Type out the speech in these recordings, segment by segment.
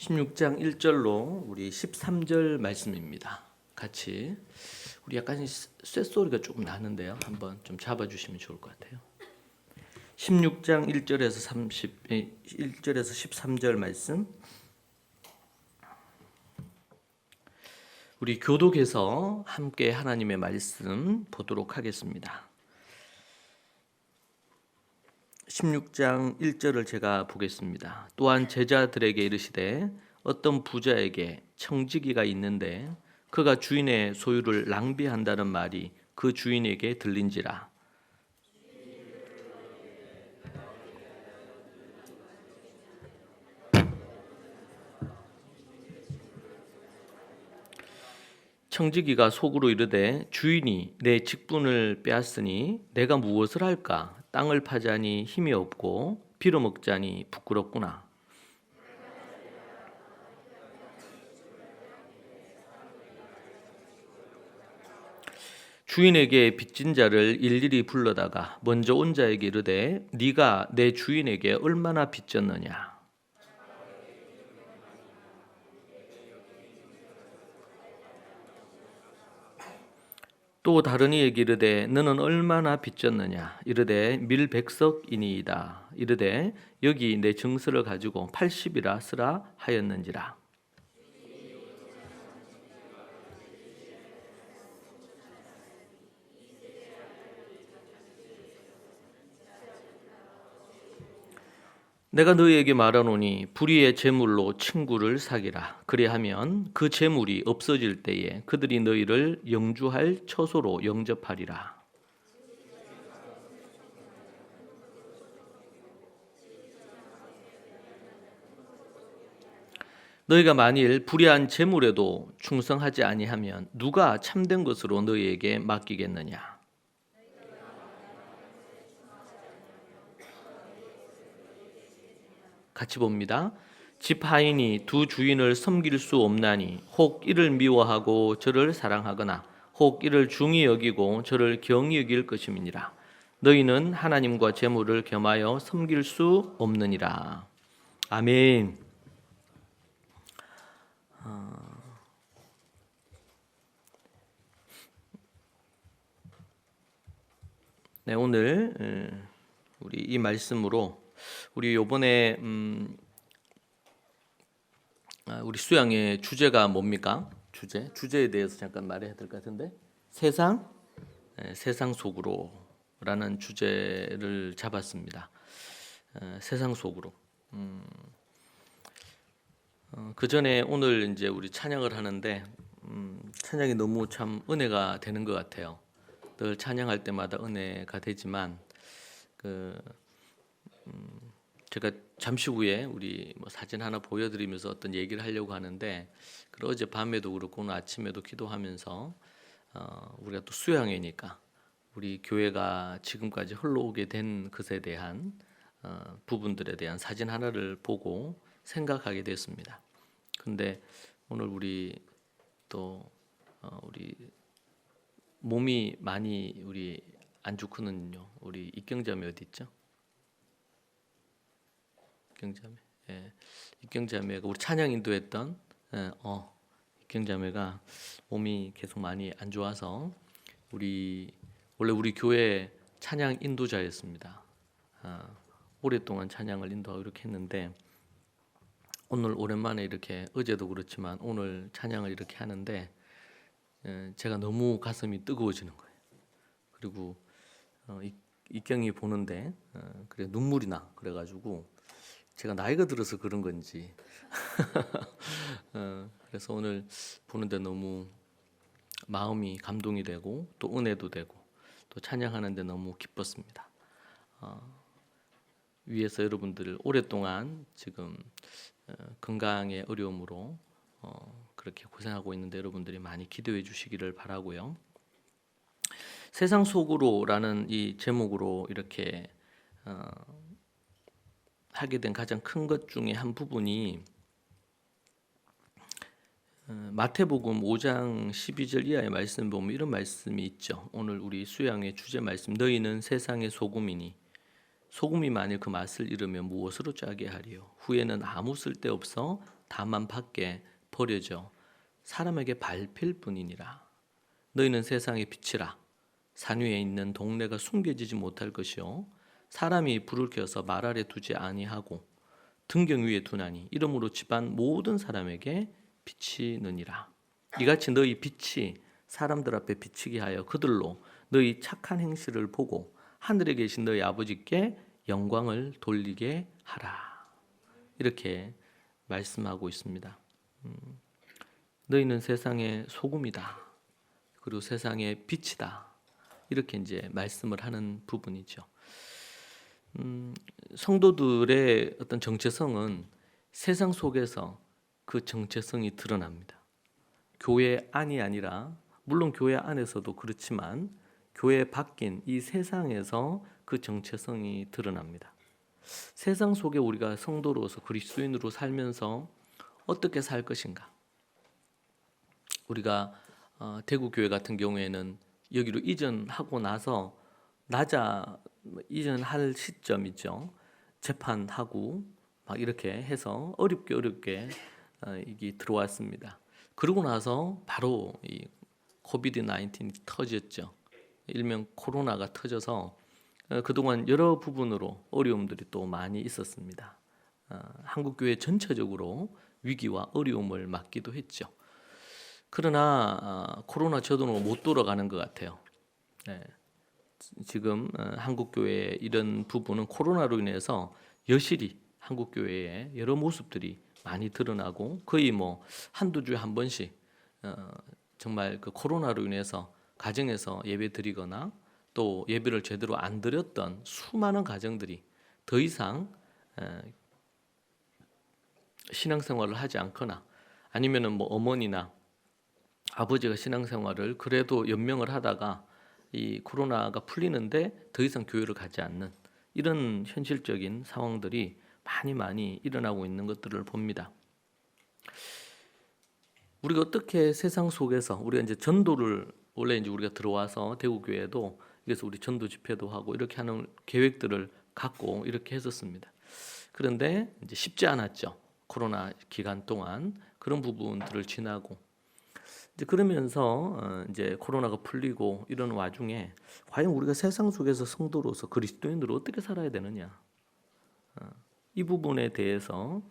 16장 1절로 우리 13절 말씀입니다. 같이 우리 약간 쇳소리가 조금 나는데요. 한번 좀 잡아주시면 좋을 것 같아요. 16장 1절에서 13절 말씀, 우리 교독에서 함께 하나님의 말씀 보도록 하겠습니다. 16장 1절을 제가 보겠습니다. 또한 제자들에게 이르시되 어떤 부자에게 청지기가 있는데 그가 주인의 소유를 낭비한다는 말이 그 주인에게 들린지라. 청지기가 속으로 이르되 주인이 내 직분을 빼앗으니 내가 무엇을 할까? 땅을 파자니 힘이 없고 빌어먹자니 부끄럽구나. 주인에게 빚진 자를 일일이 불러다가 먼저 온 자에게 이르되 네가 내 주인에게 얼마나 빚졌느냐? 또 다른 이에게 이르되 너는 얼마나 빚졌느냐? 이르되 밀백석이니이다. 이르되 여기 내 증서를 가지고 80이라 쓰라 하였는지라. 내가 너희에게 말하노니 불의의 재물로 친구를 사기라. 그리하면 그 재물이 없어질 때에 그들이 너희를 영주할 처소로 영접하리라. 너희가 만일 불의한 재물에도 충성하지 아니하면 누가 참된 것으로 너희에게 맡기겠느냐? 같이 봅니다. 집 하인이 두 주인을 섬길 수 없나니 혹 이를 미워하고 저를 사랑하거나 혹 이를 중히 여기고 저를 경히 여길 것임이니라. 너희는 하나님과 재물을 겸하여 섬길 수 없느니라. 아멘. 네, 오늘 우리 이 말씀으로 우리 요번에 우리 수양의 주제가 뭡니까? 주제에 대해서 잠깐 말해야 될 것 같은데 세상 속으로라는 주제를 잡았습니다. 세상 속으로. 그 전에 오늘 이제 우리 찬양을 하는데 찬양이 너무 참 은혜가 되는 것 같아요. 늘 찬양할 때마다 은혜가 되지만 제가 잠시 후에 우리 사진 하나 보여드리면서 어떤 얘기를 하려고 하는데 어제 밤에도 그렇고 오늘 아침에도 기도하면서 우리가 또 수양회니까 우리 교회가 지금까지 흘러오게 된 것에 대한 부분들에 대한 사진 하나를 보고 생각하게 됐습니다. 근데 오늘 우리 또 우리 몸이 많이 우리 안 좋거든요. 우리 입경자매 어디 있죠? 입경자매. 예. 입경자매가 우리 찬양 인도했던 입경자매가 몸이 계속 많이 안 좋아서 원래 우리 교회 찬양 인도자였습니다. 오랫동안 찬양을 인도하고 이렇게 했는데 오늘 오랜만에 이렇게 어제도 그렇지만 오늘 찬양을 이렇게 하는데 제가 너무 가슴이 뜨거워지는 거예요. 그리고 입경이 보는데 그래 눈물이 나. 그래가지고 제가 나이가 들어서 그런 건지 그래서 오늘 보는데 너무 마음이 감동이 되고 또 은혜도 되고 또 찬양하는데 너무 기뻤습니다. 위에서 여러분들 오랫동안 지금 건강의 어려움으로 그렇게 고생하고 있는데 여러분들이 많이 기도해 주시기를 바라고요. 세상 속으로라는 이 제목으로 이렇게 하게 된 가장 큰 것 중에 한 부분이 마태복음 5장 12절 이하의 말씀 보면 이런 말씀이 있죠. 오늘 우리 수양의 주제 말씀, 너희는 세상의 소금이니 소금이 만일 그 맛을 잃으면 무엇으로 짜게 하리요? 후에는 아무 쓸데없어 다만 밖에 버려져 사람에게 밟힐 뿐이니라. 너희는 세상의 빛이라. 산 위에 있는 동네가 숨겨지지 못할 것이요 사람이 불을 켜서 말 아래 두지 아니하고 등경 위에 두나니 이러므로 집안 모든 사람에게 비치느니라. 이같이 너희 빛이 사람들 앞에 비치게 하여 그들로 너희 착한 행실을 보고 하늘에 계신 너희 아버지께 영광을 돌리게 하라. 이렇게 말씀하고 있습니다. 너희는 세상의 소금이다. 그리고 세상의 빛이다. 이렇게 이제 말씀을 하는 부분이죠. 성도들의 어떤 정체성은 세상 속에서 그 정체성이 드러납니다. 교회 안이 아니라 물론 교회 안에서도 그렇지만 교회 밖인 이 세상에서 그 정체성이 드러납니다. 세상 속에 우리가 성도로서 그리스도인으로 살면서 어떻게 살 것인가? 우리가 대구교회 같은 경우에는 여기로 이전하고 나서 이전할 시점이죠. 재판하고 막 이렇게 해서 어렵게 이게 들어왔습니다. 그러고 나서 바로 이 코비드 19이 터졌죠. 일명 코로나가 터져서 그동안 여러 부분으로 어려움들이 또 많이 있었습니다. 한국교회 전체적으로 위기와 어려움을 맞기도 했죠. 그러나 코로나 저도로 못 돌아가는 것 같아요. 네. 지금 한국교회의 이런 부분은 코로나로 인해서 여실히 한국교회의 여러 모습들이 많이 드러나고 거의 뭐 한두 주에 한 번씩 정말 그 코로나로 인해서 가정에서 예배 드리거나 또 예배를 제대로 안 드렸던 수많은 가정들이 더 이상 신앙생활을 하지 않거나 아니면은 뭐 어머니나 아버지가 신앙생활을 그래도 연명을 하다가 이 코로나가 풀리는데 더 이상 교회를 가지 않는 이런 현실적인 상황들이 많이 일어나고 있는 것들을 봅니다. 우리가 어떻게 세상 속에서 우리가 이제 전도를 원래 이제 우리가 들어와서 대구교회도 그래서 우리 전도 집회도 하고 이렇게 하는 계획들을 갖고 이렇게 했었습니다. 그런데 이제 쉽지 않았죠. 코로나 기간 동안 그런 부분들을 지나고 이제 그러면서 이제 코로나가 풀리고 이런 와중에 과연 우리가 세상 속에서 성도로서 그리스도인으로 어떻게 살아야 되느냐 이 부분에 대해서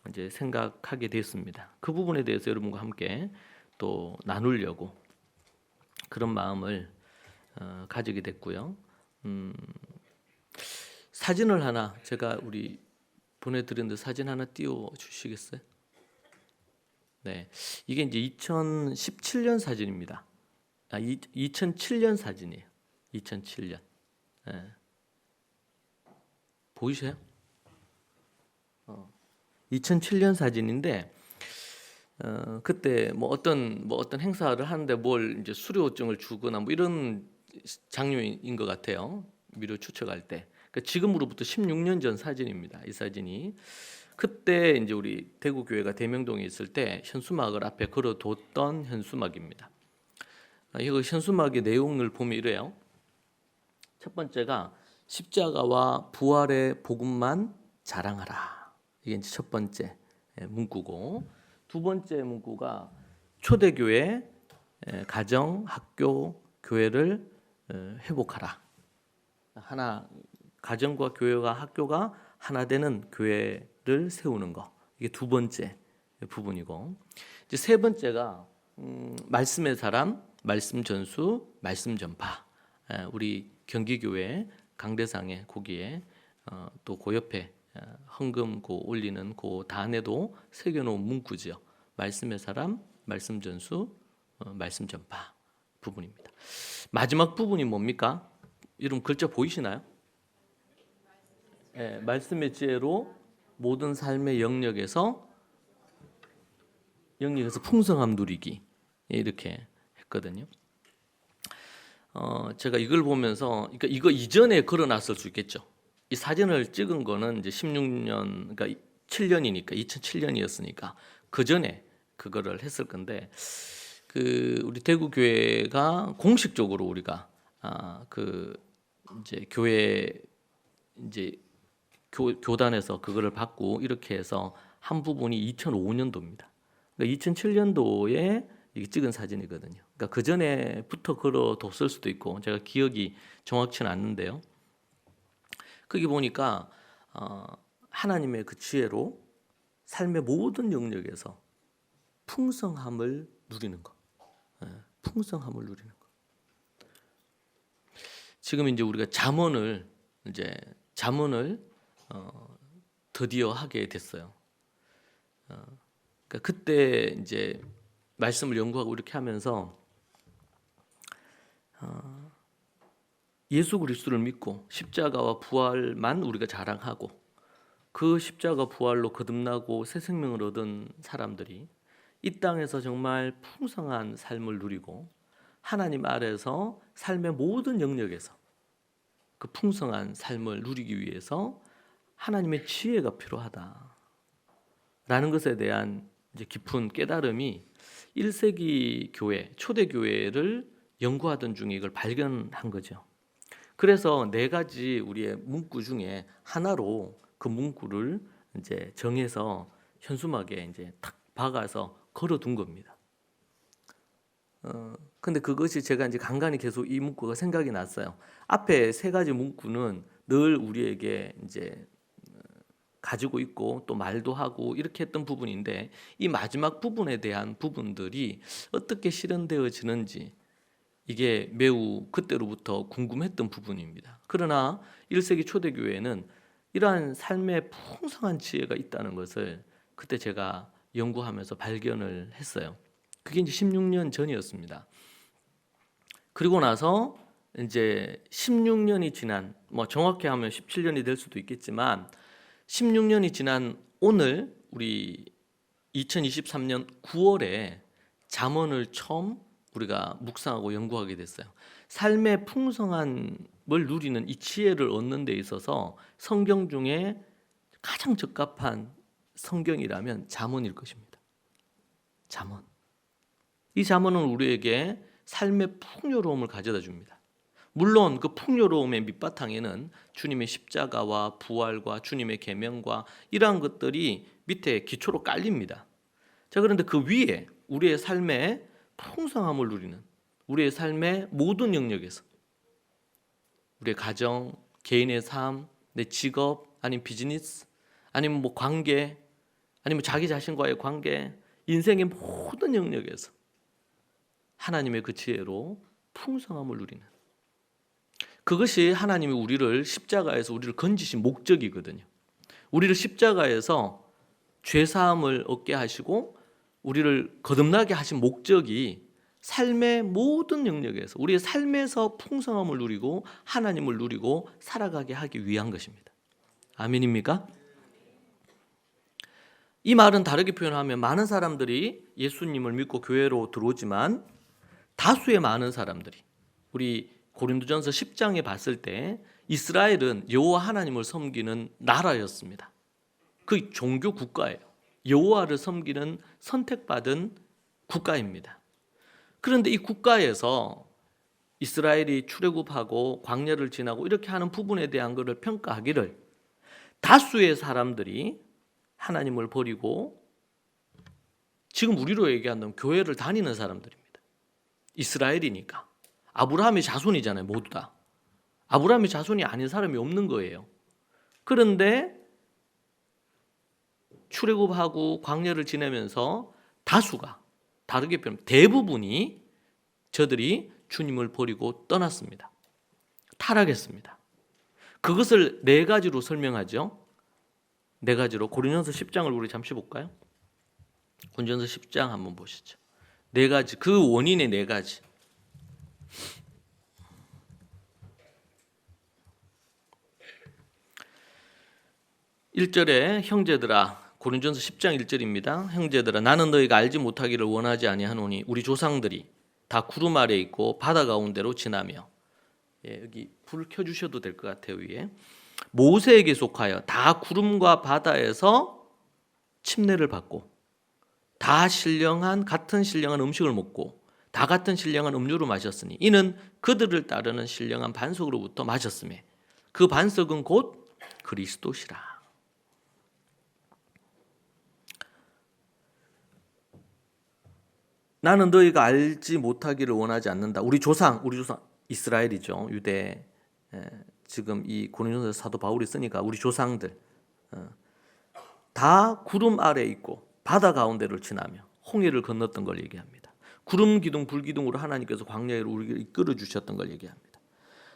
이제 생각하게 됐습니다. 그 부분에 대해서 여러분과 함께 또 나누려고 그런 마음을 가지게 됐고요. 사진을 하나 제가 우리 보내드렸는데 사진 하나 띄워 주시겠어요? 네, 이게 이제 2017년 사진입니다. 2007년 사진이에요. 2007년. 네. 보이세요? 2007년 사진인데 그때 뭐 어떤 행사를 하는데 뭘 이제 수료증을 주거나 뭐 이런 장면인 것 같아요. 미료 추측할 때. 그러니까 지금으로부터 16년 전 사진입니다. 이 사진이. 그때 이제 우리 대구 교회가 대명동에 있을 때 현수막을 앞에 걸어뒀던 현수막입니다. 이거 현수막의 내용을 보면 이래요. 첫 번째가 십자가와 부활의 복음만 자랑하라. 이게 이제 첫 번째 문구고, 두 번째 문구가 초대교회, 가정, 학교, 교회를 회복하라. 하나, 가정과 교회와 학교가 하나 되는 교회를 세우는 거. 이게 두 번째 부분이고, 이제 세 번째가 말씀의 사람, 말씀 전수, 말씀 전파. 우리 경기교회 강대상에 거기에 또 그 옆에 헌금 올리는 그 단에도 새겨놓은 문구죠. 말씀의 사람, 말씀 전수, 말씀 전파 부분입니다. 마지막 부분이 뭡니까? 여러분 글자 보이시나요? 네, 말씀의 지혜로 모든 삶의 영역에서 풍성함 누리기 이렇게 했거든요. 제가 이걸 보면서 그러니까 이거 이전에 걸어놨을 수 있겠죠. 이 사진을 찍은 거는 이제 16년, 그러니까 7년이니까 2007년이었으니까 그 전에 그거를 했을 건데 그 우리 대구 교회가 공식적으로 우리가 그 이제 교회 이제 교단에서 그거를 받고 이렇게 해서 한 부분이 2005년도입니다. 그러니까 2007년도에 찍은 사진이거든요. 그러니까 그 전에부터 걸어뒀을 수도 있고 제가 기억이 정확치는 않는데요. 거기 보니까 하나님의 그 지혜로 삶의 모든 영역에서 풍성함을 누리는 것, 풍성함을 누리는 것. 지금 이제 우리가 잠언을 드디어 하게 됐어요. 그러니까 그때 이제 말씀을 연구하고 이렇게 하면서 예수 그리스도를 믿고 십자가와 부활만 우리가 자랑하고 그 십자가 부활로 거듭나고 새 생명을 얻은 사람들이 이 땅에서 정말 풍성한 삶을 누리고 하나님 아래에서 삶의 모든 영역에서 그 풍성한 삶을 누리기 위해서 하나님의 지혜가 필요하다라는 것에 대한 이제 깊은 깨달음이 1세기 교회, 초대 교회를 연구하던 중에 이걸 발견한 거죠. 그래서 4가지 우리의 문구 중에 하나로 그 문구를 이제 정해서 현수막에 이제 탁 박아서 걸어둔 겁니다. 근데 그것이 제가 이제 간간히 계속 이 문구가 생각이 났어요. 앞에 3가지 문구는 늘 우리에게 이제 가지고 있고 또 말도 하고 이렇게 했던 부분인데 이 마지막 부분에 대한 부분들이 어떻게 실현되어지는지 이게 매우 그때로부터 궁금했던 부분입니다. 그러나 1세기 초대교회는 이러한 삶의 풍성한 지혜가 있다는 것을 그때 제가 연구하면서 발견을 했어요. 그게 이제 16년 전이었습니다. 그리고 나서 이제 16년이 지난, 정확히 하면 17년이 될 수도 있겠지만 16년이 지난 오늘 우리 2023년 9월에 잠언을 처음 우리가 묵상하고 연구하게 됐어요. 삶의 풍성함을 누리는 이 지혜를 얻는 데 있어서 성경 중에 가장 적합한 성경이라면 잠언일 것입니다. 잠언. 이 잠언은 우리에게 삶의 풍요로움을 가져다 줍니다. 물론 그 풍요로움의 밑바탕에는 주님의 십자가와 부활과 주님의 계명과 이러한 것들이 밑에 기초로 깔립니다. 자, 그런데 그 위에 우리의 삶의 풍성함을 누리는 우리의 삶의 모든 영역에서 우리의 가정, 개인의 삶, 내 직업, 아니면 비즈니스, 아니면 관계, 아니면 자기 자신과의 관계, 인생의 모든 영역에서 하나님의 그 지혜로 풍성함을 누리는 그것이 하나님이 우리를 십자가에서 우리를 건지신 목적이거든요. 우리를 십자가에서 죄사함을 얻게 하시고 우리를 거듭나게 하신 목적이 삶의 모든 영역에서 우리의 삶에서 풍성함을 누리고 하나님을 누리고 살아가게 하기 위한 것입니다. 아멘입니까? 이 말은 다르게 표현하면 많은 사람들이 예수님을 믿고 교회로 들어오지만 다수의 많은 사람들이 우리 고린도전서 10장에 봤을 때 이스라엘은 여호와 하나님을 섬기는 나라였습니다. 그 종교 국가예요. 여호와를 섬기는 선택받은 국가입니다. 그런데 이 국가에서 이스라엘이 출애굽하고 광야를 지나고 이렇게 하는 부분에 대한 것을 평가하기를 다수의 사람들이 하나님을 버리고 지금 우리로 얘기한다면 교회를 다니는 사람들입니다. 이스라엘이니까. 아브라함의 자손이잖아요, 모두 다. 아브라함의 자손이 아닌 사람이 없는 거예요. 그런데 출애굽하고 광야를 지내면서 다수가 다르게 표현하면 대부분이 저들이 주님을 버리고 떠났습니다. 타락했습니다. 그것을 4가지로 설명하죠. 4가지로 고린도전서 10장을 우리 잠시 볼까요? 고린도전서 10장 한번 보시죠. 4가지, 그 원인의 4가지. 1절에 형제들아, 고린도전서 10장 1절입니다. 형제들아, 나는 너희가 알지 못하기를 원하지 아니하노니 우리 조상들이 다 구름 아래 있고 바다 가운데로 지나며, 여기 불 켜주셔도 될 것 같아요. 위에 모세에게 속하여 다 구름과 바다에서 침례를 받고 다 신령한 같은 신령한 음식을 먹고 다 같은 신령한 음료를 마셨으니 이는 그들을 따르는 신령한 반석으로부터 마셨음에 그 반석은 곧 그리스도시라. 나는 너희가 알지 못하기를 원하지 않는다. 우리 조상 이스라엘이죠. 유대. 지금 이 고린도서 사도 바울이 쓰니까 우리 조상들 다 구름 아래 있고 바다 가운데를 지나며 홍해를 건넜던 걸 얘기합니다. 구름 기둥 불 기둥으로 하나님께서 광야로 우리를 이끌어 주셨던 걸 얘기합니다.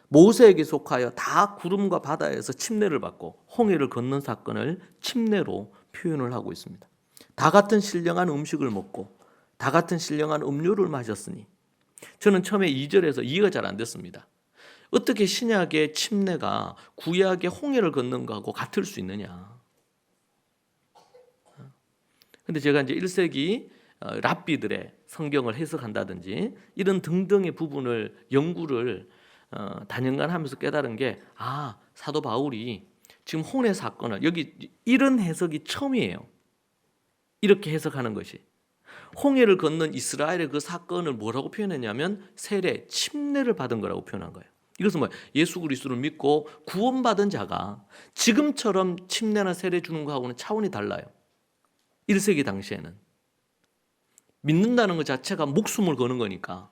모세에게 속하여 다 구름과 바다에서 침례를 받고 홍해를 건넌 사건을 침례로 표현을 하고 있습니다. 다 같은 신령한 음식을 먹고 다 같은 신령한 음료를 마셨으니, 저는 처음에 2절에서 이해가 잘 안 됐습니다. 어떻게 신약의 침례가 구약의 홍해를 걷는 거하고 같을 수 있느냐. 근데 제가 이제 1세기 랍비들의 성경을 해석한다든지 이런 등등의 부분을 연구를 단연간 하면서 깨달은 게, 사도 바울이 지금 홍해 사건을, 여기 이런 해석이 처음이에요. 이렇게 해석하는 것이. 홍해를 건넌 이스라엘의 그 사건을 뭐라고 표현했냐면 세례, 침례를 받은 거라고 표현한 거예요. 이것은 예수 그리스도를 믿고 구원받은 자가 지금처럼 침례나 세례 주는 거하고는 차원이 달라요. 1세기 당시에는 믿는다는 것 자체가 목숨을 거는 거니까.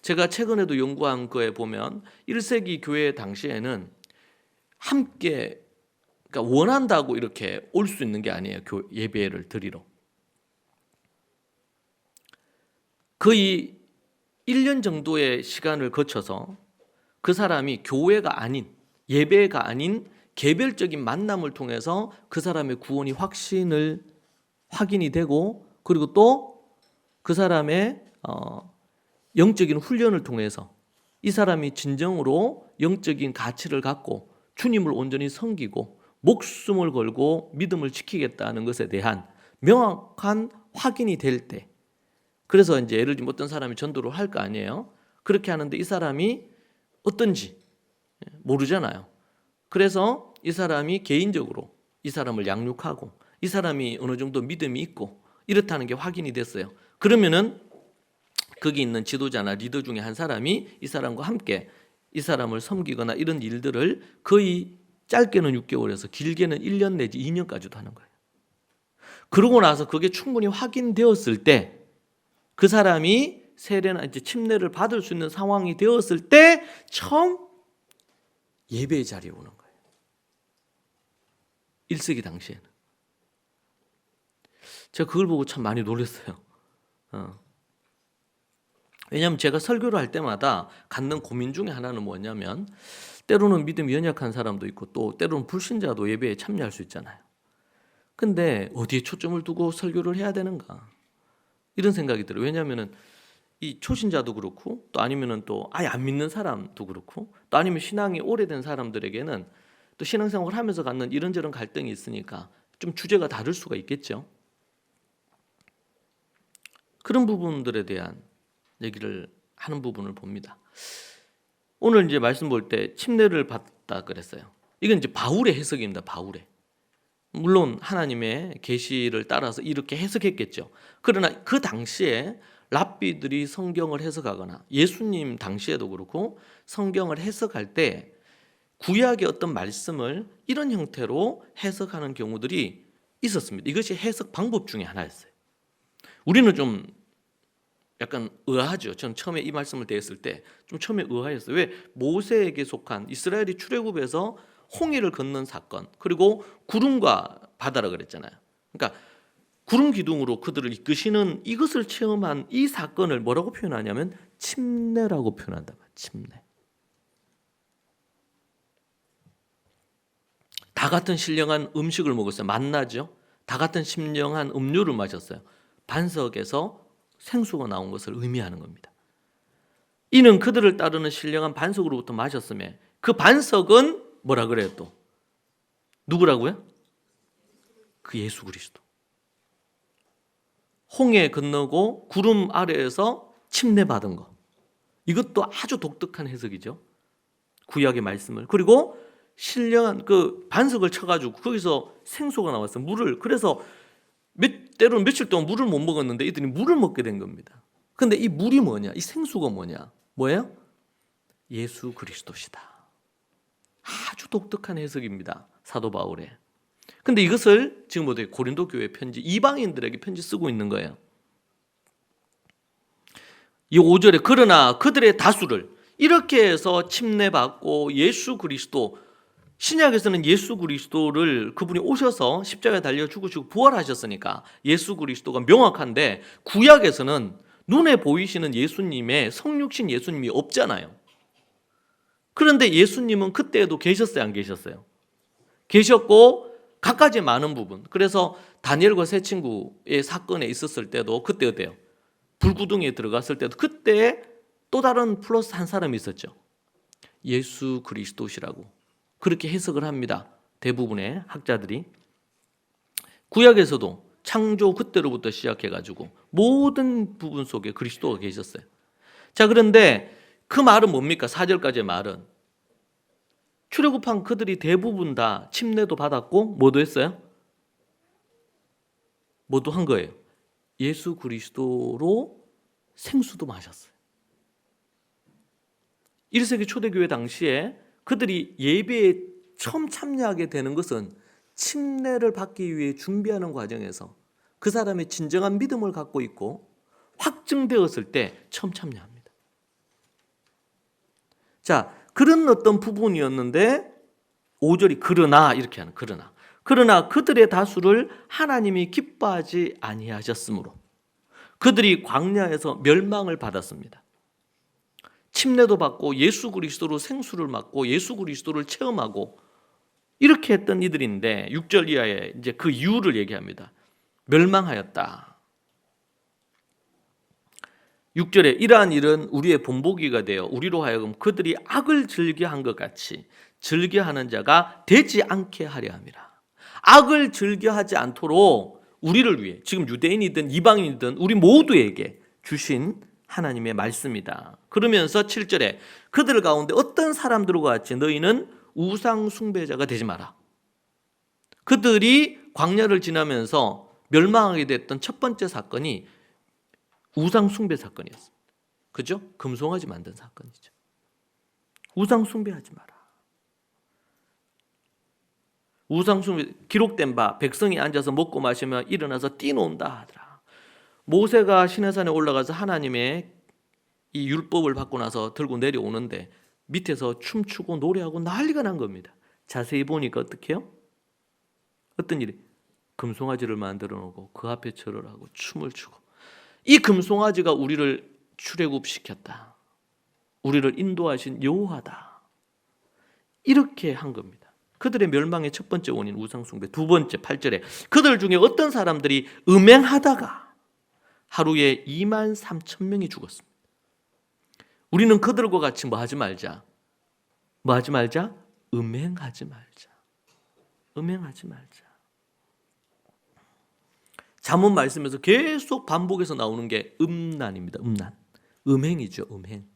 제가 최근에도 연구한 거에 보면 1세기 교회 당시에는 함께, 그러니까 원한다고 이렇게 올 수 있는 게 아니에요. 예배를 드리러. 거의 1년 정도의 시간을 거쳐서 그 사람이 교회가 아닌, 예배가 아닌 개별적인 만남을 통해서 그 사람의 구원이 확인이 되고, 그리고 또 그 사람의 영적인 훈련을 통해서 이 사람이 진정으로 영적인 가치를 갖고 주님을 온전히 섬기고 목숨을 걸고 믿음을 지키겠다는 것에 대한 명확한 확인이 될 때, 그래서 이제 예를 들면 어떤 사람이 전도를 할 거 아니에요. 그렇게 하는데 이 사람이 어떤지 모르잖아요. 그래서 이 사람이 개인적으로 이 사람을 양육하고 이 사람이 어느 정도 믿음이 있고 이렇다는 게 확인이 됐어요. 그러면은 거기 있는 지도자나 리더 중에 한 사람이 이 사람과 함께 이 사람을 섬기거나 이런 일들을 거의 짧게는 6개월에서 길게는 1년 내지 2년까지도 하는 거예요. 그러고 나서 그게 충분히 확인되었을 때, 그 사람이 세례나 이제 침례를 받을 수 있는 상황이 되었을 때 처음 예배의 자리에 오는 거예요. 1세기 당시에는. 제가 그걸 보고 참 많이 놀랐어요. 왜냐하면 제가 설교를 할 때마다 갖는 고민 중에 하나는 뭐냐면, 때로는 믿음이 연약한 사람도 있고 또 때로는 불신자도 예배에 참여할 수 있잖아요. 근데 어디에 초점을 두고 설교를 해야 되는가, 이런 생각이 들어요. 왜냐하면 이 초신자도 그렇고 또 아니면은 또 아예 안 믿는 사람도 그렇고 또 아니면 신앙이 오래된 사람들에게는 또 신앙생활을 하면서 갖는 이런저런 갈등이 있으니까 좀 주제가 다를 수가 있겠죠. 그런 부분들에 대한 얘기를 하는 부분을 봅니다. 오늘 이제 말씀 볼 때 침례를 받다 그랬어요. 이건 이제 바울의 해석입니다. 바울의. 물론 하나님의 계시를 따라서 이렇게 해석했겠죠. 그러나 그 당시에 랍비들이 성경을 해석하거나 예수님 당시에도 그렇고 성경을 해석할 때 구약의 어떤 말씀을 이런 형태로 해석하는 경우들이 있었습니다. 이것이 해석 방법 중에 하나였어요. 우리는 좀 약간 의아하죠. 저는 처음에 이 말씀을 대했을 때 좀 처음에 의아했어요. 왜 모세에게 속한 이스라엘이 출애굽에서 홍해를 건넌 사건, 그리고 구름과 바다라 그랬잖아요. 그러니까 구름 기둥으로 그들을 이끄시는 이것을 체험한 이 사건을 뭐라고 표현하냐면 침례라고 표현한다. 침례. 다 같은 신령한 음식을 먹었어요. 만나죠. 다 같은 신령한 음료를 마셨어요. 반석에서 생수가 나온 것을 의미하는 겁니다. 이는 그들을 따르는 신령한 반석으로부터 마셨으며, 그 반석은 뭐라 그래요 또? 누구라고요? 그 예수 그리스도. 홍해 건너고 구름 아래에서 침례받은 거. 이것도 아주 독특한 해석이죠. 구약의 말씀을. 그리고 신령한 그 반석을 쳐가지고 거기서 생수가 나왔어요. 물을. 그래서 때로는 며칠 동안 물을 못 먹었는데 이들이 물을 먹게 된 겁니다. 근데 이 물이 뭐냐? 이 생수가 뭐냐? 뭐예요? 예수 그리스도시다. 아주 독특한 해석입니다. 사도 바울의. 근데 이것을 지금 고린도 교회 편지, 이방인들에게 편지 쓰고 있는 거예요. 이 5절에 그러나 그들의 다수를 이렇게 해서 침례받고 예수 그리스도, 신약에서는 예수 그리스도를 그분이 오셔서 십자가에 달려 죽으시고 부활하셨으니까 예수 그리스도가 명확한데, 구약에서는 눈에 보이시는 예수님의, 성육신 예수님이 없잖아요. 그런데 예수님은 그때에도 계셨어요, 안 계셨어요? 계셨고 갖가지 많은 부분. 그래서 다니엘과 세 친구의 사건에 있었을 때도 그때 어때요? 불구덩이에 들어갔을 때도 그때 또 다른 플러스 한 사람이 있었죠. 예수 그리스도시라고 그렇게 해석을 합니다, 대부분의 학자들이. 구약에서도 창조 그때로부터 시작해가지고 모든 부분 속에 그리스도가 계셨어요. 자, 그런데 그 말은 뭡니까? 4절까지의 말은 출애굽한 그들이 대부분 다 침례도 받았고 뭐도 했어요? 뭐도 한 거예요? 예수 그리스도로 생수도 마셨어요. 1세기 초대교회 당시에 그들이 예배에 처음 참여하게 되는 것은 침례를 받기 위해 준비하는 과정에서 그 사람의 진정한 믿음을 갖고 있고 확증되었을 때 처음 참여합니다. 자, 그런 어떤 부분이었는데 5절이 그러나 이렇게 하는, 그러나 그들의 다수를 하나님이 기뻐하지 아니하셨으므로 그들이 광야에서 멸망을 받았습니다. 침례도 받고 예수 그리스도로 생수를 맞고 예수 그리스도를 체험하고 이렇게 했던 이들인데 6절 이하에 이제 그 이유를 얘기합니다. 멸망하였다. 6절에 이러한 일은 우리의 본보기가 되어 우리로 하여금 그들이 악을 즐겨한 것 같이 즐겨하는 자가 되지 않게 하려 함이라. 악을 즐겨하지 않도록 우리를 위해, 지금 유대인이든 이방인이든 우리 모두에게 주신 하나님의 말씀이다. 그러면서 7절에 그들 가운데 어떤 사람들과 같이 너희는 우상 숭배자가 되지 마라. 그들이 광야를 지나면서 멸망하게 됐던 첫 번째 사건이 우상 숭배 사건이었습니다. 그죠? 금송아지 만든 사건이죠. 우상 숭배하지 마라. 우상 숭배, 기록된 바 백성이 앉아서 먹고 마시며 일어나서 뛰논다 하더라. 모세가 시내산에 올라가서 하나님의 이 율법을 받고 나서 들고 내려오는데 밑에서 춤추고 노래하고 난리가 난 겁니다. 자세히 보니까 어떻게 해요? 어떤 일이? 금송아지를 만들어 놓고 그 앞에 절을 하고 춤을 추고. 이 금송아지가 우리를 출애굽시켰다. 우리를 인도하신 여호와다. 이렇게 한 겁니다. 그들의 멸망의 첫 번째 원인 우상숭배. 두 번째 8절에 그들 중에 어떤 사람들이 음행하다가 하루에 23,000명이 죽었습니다. 우리는 그들과 같이 뭐 하지 말자? 뭐 하지 말자? 음행하지 말자. 음행하지 말자. 잠언 말씀에서 계속 반복해서 나오는 게 음란입니다. 음란. 음행이죠. 음행.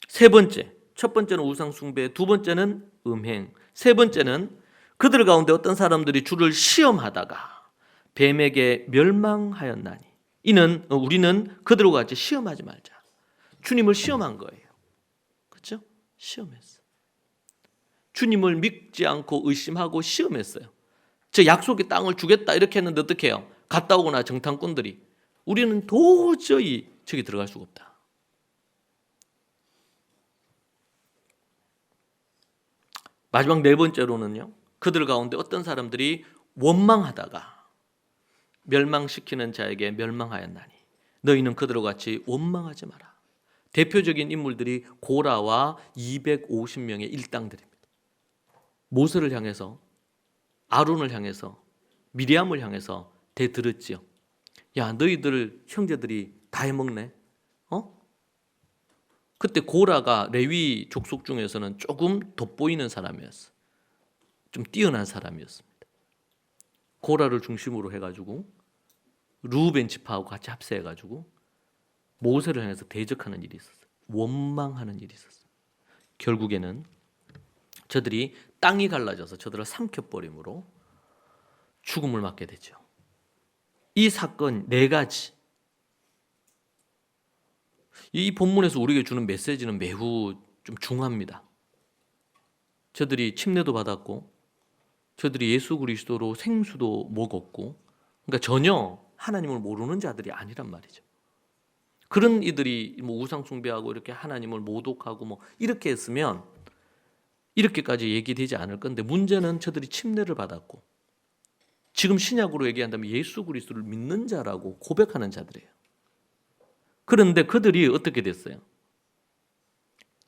세 번째. 첫 번째는 우상숭배, 두 번째는 음행, 세 번째는 그들 가운데 어떤 사람들이 주를 시험하다가 뱀에게 멸망하였나니 이는 우리는 그들과 같이 시험하지 말자. 주님을 시험한 거예요. 그렇죠? 시험했어요. 주님을 믿지 않고 의심하고 시험했어요. 저 약속의 땅을 주겠다 이렇게 했는데 어떻게 해요? 갔다 오거나 정탐꾼들이 우리는 도저히 저기 들어갈 수가 없다. 마지막 네 번째로는요, 그들 가운데 어떤 사람들이 원망하다가 멸망시키는 자에게 멸망하였나니 너희는 그들과 같이 원망하지 마라. 대표적인 인물들이 고라와 250명의 일당들입니다. 모세를 향해서, 아론을 향해서, 미리암을 향해서 대들었지요. 야, 너희들 형제들이 다 해먹네. 그때 고라가 레위 족속 중에서는 조금 돋보이는 사람이었어요. 좀 뛰어난 사람이었습니다. 고라를 중심으로 해가지고 르우벤 지파하고 같이 합세해가지고 모세를 향해서 대적하는 일이 있었어요. 원망하는 일이 있었어요. 결국에는 저들이 땅이 갈라져서 저들을 삼켜버림으로 죽음을 맞게 되죠. 이 사건 네 가지, 이 본문에서 우리에게 주는 메시지는 매우 좀 중요합니다. 저들이 침례도 받았고 저들이 예수 그리스도로 생수도 먹었고, 그러니까 전혀 하나님을 모르는 자들이 아니란 말이죠. 그런 이들이 뭐 우상 숭배하고 이렇게 하나님을 모독하고 뭐 이렇게 했으면 이렇게까지 얘기되지 않을 건데, 문제는 저들이 침례를 받았고 지금 신약으로 얘기한다면 예수 그리스도를 믿는 자라고 고백하는 자들이에요. 그런데 그들이 어떻게 됐어요?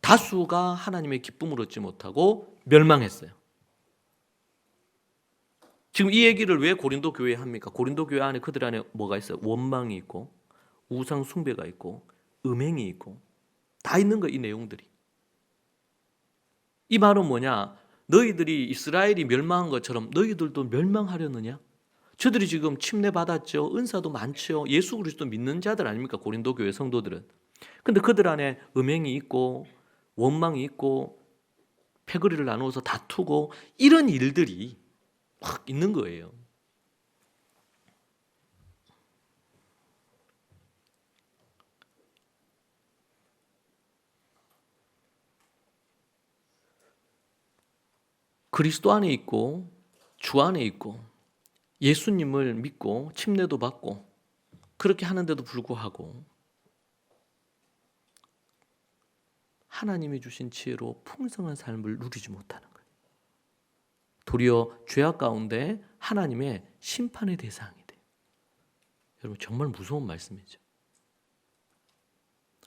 다수가 하나님의 기쁨을 얻지 못하고 멸망했어요. 지금 이 얘기를 왜 고린도 교회에 합니까? 고린도 교회 안에, 그들 안에 뭐가 있어요? 원망이 있고 우상 숭배가 있고 음행이 있고 다 있는 거예요, 이 내용들이. 이 말은 뭐냐? 너희들이 이스라엘이 멸망한 것처럼 너희들도 멸망하려느냐? 저들이 지금 침례 받았죠. 은사도 많죠. 예수 그리스도 믿는 자들 아닙니까? 고린도 교회 성도들은. 근데 그들 안에 음행이 있고 원망이 있고 패거리를 나누어서 다투고 이런 일들이 확 있는 거예요. 그리스도 안에 있고 주 안에 있고 예수님을 믿고 침례도 받고 그렇게 하는데도 불구하고 하나님이 주신 지혜로 풍성한 삶을 누리지 못하는 거예요. 도리어 죄악 가운데 하나님의 심판의 대상이 돼요. 여러분, 정말 무서운 말씀이죠.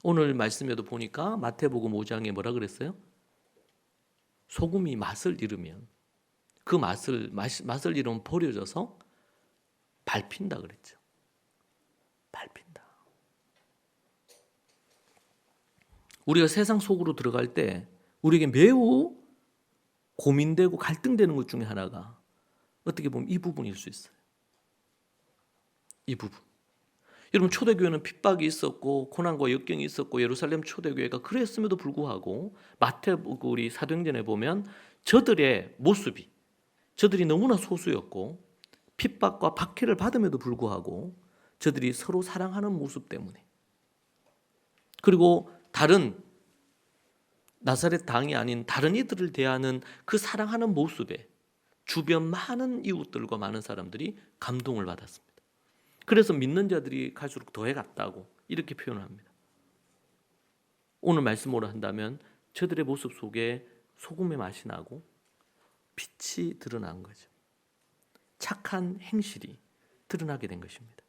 오늘 말씀에도 보니까 마태복음 5장에 뭐라 그랬어요? 소금이 맛을 잃으면 그 맛을 잃으면 버려져서 밟힌다 그랬죠. 밟힌다. 우리가 세상 속으로 들어갈 때 우리에게 매우 고민되고 갈등되는 것 중에 하나가 어떻게 보면 이 부분일 수 있어요. 이 부분. 여러분, 초대교회는 핍박이 있었고 고난과 역경이 있었고 예루살렘 초대교회가 그랬음에도 불구하고 마태복음 우리 사도행전에 보면 저들의 모습이, 저들이 너무나 소수였고 핍박과 박해를 받음에도 불구하고 저들이 서로 사랑하는 모습 때문에, 그리고 다른 나사렛 당이 아닌 다른 이들을 대하는 그 사랑하는 모습에 주변 많은 이웃들과 많은 사람들이 감동을 받았습니다. 그래서 믿는 자들이 갈수록 더해갔다고 이렇게 표현합니다. 오늘 말씀으로 한다면 저들의 모습 속에 소금의 맛이 나고 빛이 드러난 거죠. 착한 행실이 드러나게 된 것입니다.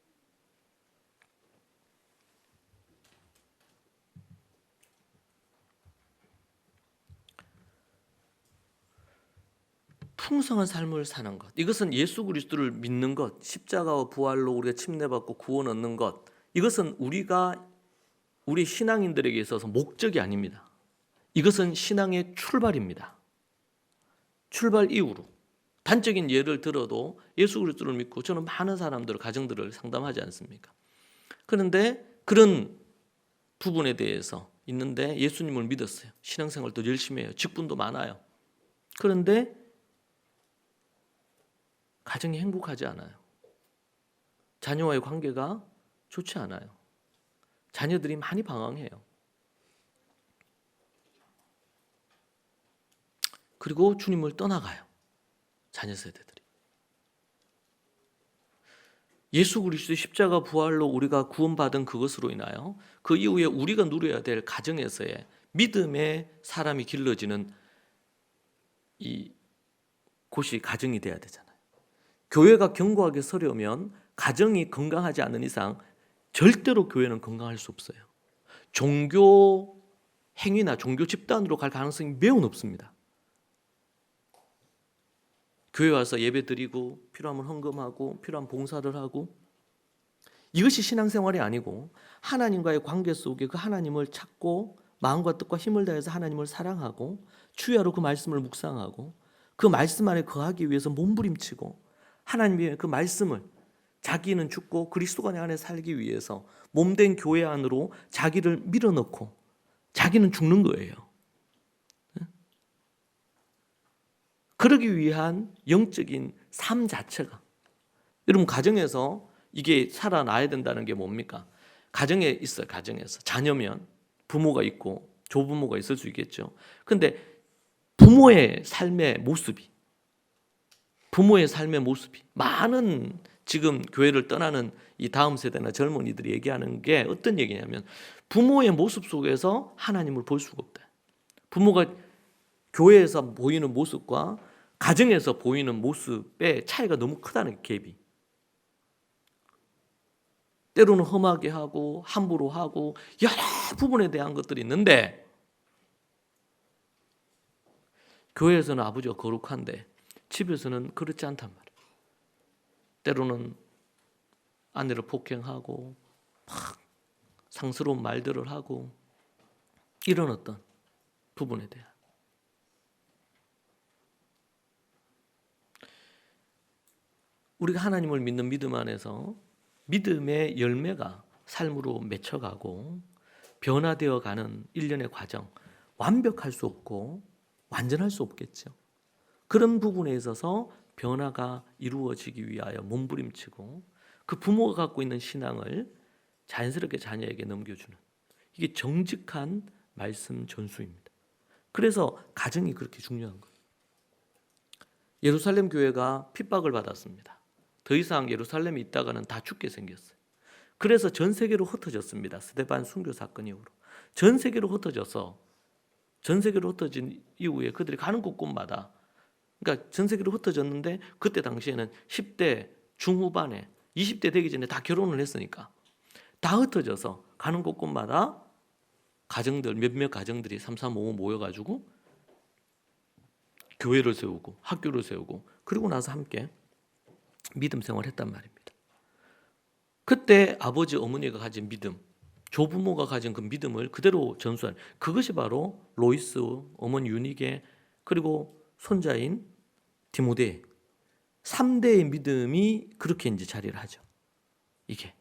풍성한 삶을 사는 것, 이것은 예수 그리스도를 믿는 것, 십자가와 부활로 우리가 침례받고 구원 얻는 것, 이것은 우리 신앙인들에게 있어서 목적이 아닙니다. 이것은 신앙의 출발입니다. 출발 이후로 단적인 예를 들어도 예수 그리스도를 믿고 저는 많은 사람들, 가정들을 상담하지 않습니까? 그런데 그런 부분에 대해서 있는데 예수님을 믿었어요. 신앙생활도 열심히 해요. 직분도 많아요. 그런데 가정이 행복하지 않아요. 자녀와의 관계가 좋지 않아요. 자녀들이 많이 방황해요. 그리고 주님을 떠나가요. 자녀 세대들이. 예수 그리스도의 십자가 부활로 우리가 구원받은 그것으로 인하여 그 이후에 우리가 누려야 될 가정에서의 믿음의 사람이 길러지는 이 곳이 가정이 돼야 되잖아요. 교회가 견고하게 서려면 가정이 건강하지 않은 이상 절대로 교회는 건강할 수 없어요. 종교 행위나 종교 집단으로 갈 가능성이 매우 높습니다. 교회 와서 예배 드리고 필요하면 헌금하고 필요한 봉사를 하고, 이것이 신앙생활이 아니고 하나님과의 관계 속에 그 하나님을 찾고 마음과 뜻과 힘을 다해서 하나님을 사랑하고 주야로 그 말씀을 묵상하고 그 말씀 안에 거하기 위해서 몸부림치고 하나님의 그 말씀을 자기는 죽고 그리스도가 내 안에 살기 위해서 몸된 교회 안으로 자기를 밀어넣고 자기는 죽는 거예요. 그러기 위한 영적인 삶 자체가, 여러분 가정에서 이게 살아나야 된다는 게 뭡니까? 가정에 있어요. 가정에서 자녀면 부모가 있고 조부모가 있을 수 있겠죠. 근데 부모의 삶의 모습이 많은 지금 교회를 떠나는 이 다음 세대나 젊은이들이 얘기하는 게 어떤 얘기냐면 부모의 모습 속에서 하나님을 볼 수가 없다. 부모가 교회에서 보이는 모습과 가정에서 보이는 모습의 차이가 너무 크다는 갭이. 때로는 험하게 하고 함부로 하고 여러 부분에 대한 것들이 있는데 교회에서는 아버지가 거룩한데 집에서는 그렇지 않단 말이에요. 때로는 아내를 폭행하고 막 상스러운 말들을 하고 이런 어떤 부분에 대한 우리가 하나님을 믿는 믿음 안에서 믿음의 열매가 삶으로 맺혀가고 변화되어 가는 일련의 과정, 완벽할 수 없고 완전할 수 없겠죠. 그런 부분에 있어서 변화가 이루어지기 위하여 몸부림치고 그 부모가 갖고 있는 신앙을 자연스럽게 자녀에게 넘겨주는 이게 정직한 말씀 전수입니다. 그래서 가정이 그렇게 중요한 거예요. 예루살렘 교회가 핍박을 받았습니다. 더 이상 예루살렘에 있다가는 다 죽게 생겼어요. 그래서 전 세계로 흩어졌습니다. 스데반 순교 사건 이후로. 전 세계로 흩어져서 전 세계로 흩어진 이후에 그들이 가는 곳곳마다 그러니까 전 세계로 흩어졌는데 그때 당시에는 10대 중후반에 20대 되기 전에 다 결혼을 했으니까 다 흩어져서 가는 곳곳마다 가정들 몇몇 가정들이 335 모여가지고 교회를 세우고 학교를 세우고 그리고 나서 함께 믿음 생활을 했단 말입니다. 그때 아버지 어머니가 가진 믿음 조부모가 가진 그 믿음을 그대로 전수하는 그것이 바로 로이스, 어머니 유니게 그리고 손자인 디모데 3대의 믿음이 그렇게 이제 자리를 하죠. 이게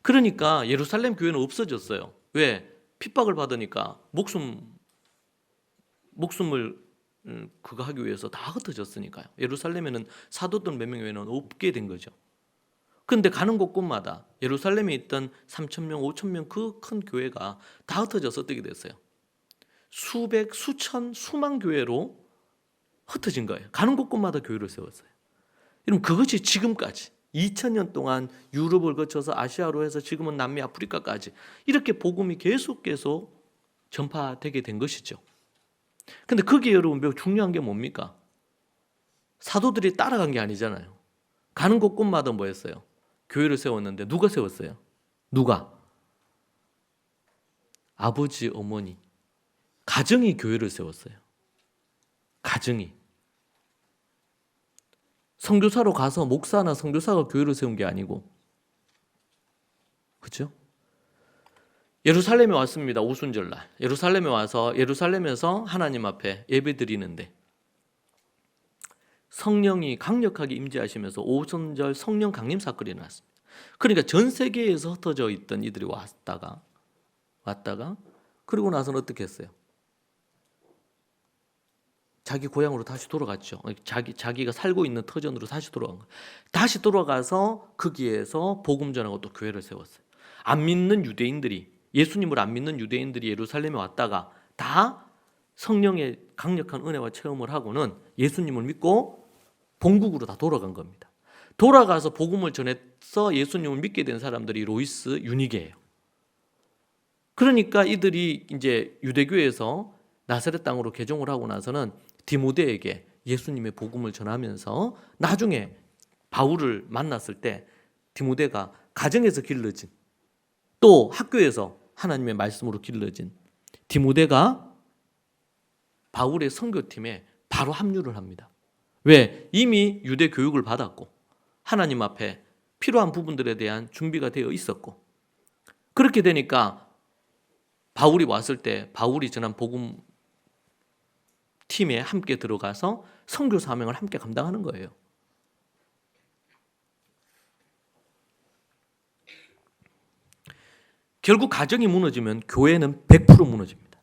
그러니까 예루살렘 교회는 없어졌어요. 왜? 핍박을 받으니까 목숨을 그거 하기 위해서 다 흩어졌으니까요. 예루살렘에는 사도들 몇 명 외에는 없게 된 거죠. 그런데 가는 곳곳마다 예루살렘에 있던 3,000명, 5,000명 그 큰 교회가 다 흩어져서 어떻게 됐어요? 수백, 수천, 수만 교회로 흩어진 거예요. 가는 곳곳마다 교회를 세웠어요. 여러분 그것이 지금까지 2000년 동안 유럽을 거쳐서 아시아로 해서 지금은 남미 아프리카까지 이렇게 복음이 계속 전파되게 된 것이죠. 근데 거기에 여러분 매우 중요한 게 뭡니까? 사도들이 따라간 게 아니잖아요. 가는 곳곳마다 뭐 했어요? 교회를 세웠는데 누가 세웠어요? 누가? 아버지, 어머니, 가정이 교회를 세웠어요. 가정이. 선교사로 가서 목사나 선교사가 교회를 세운 게 아니고 그렇죠? 예루살렘에 왔습니다. 오순절날. 예루살렘에 와서 예루살렘에서 하나님 앞에 예배드리는데 성령이 강력하게 임재하시면서 오순절 성령 강림 사건이 일어났습니다. 그러니까 전 세계에서 흩어져 있던 이들이 왔다가 그리고 나서는 어떻게 했어요? 자기 고향으로 다시 돌아갔죠. 자기가 살고 있는 터전으로 다시 돌아간 거예요. 다시 돌아가서 거기에서 복음 전하고 또 교회를 세웠어요. 안 믿는 유대인들이 예수님을 안 믿는 유대인들이 예루살렘에 왔다가 다 성령의 강력한 은혜와 체험을 하고는 예수님을 믿고 본국으로 다 돌아간 겁니다. 돌아가서 복음을 전해서 예수님을 믿게 된 사람들이 로이스, 유니게예요. 그러니까 이들이 이제 유대교에서 나사렛 땅으로 개종을 하고 나서는 디모데에게 예수님의 복음을 전하면서 나중에 바울을 만났을 때 디모데가 가정에서 길러진 또 학교에서 하나님의 말씀으로 길러진 디모데가 바울의 선교팀에 바로 합류를 합니다. 왜? 이미 유대 교육을 받았고 하나님 앞에 필요한 부분들에 대한 준비가 되어 있었고 그렇게 되니까 바울이 왔을 때 바울이 전한 복음 팀에 함께 들어가서 선교 사명을 함께 감당하는 거예요. 결국 가정이 무너지면 교회는 100% 무너집니다.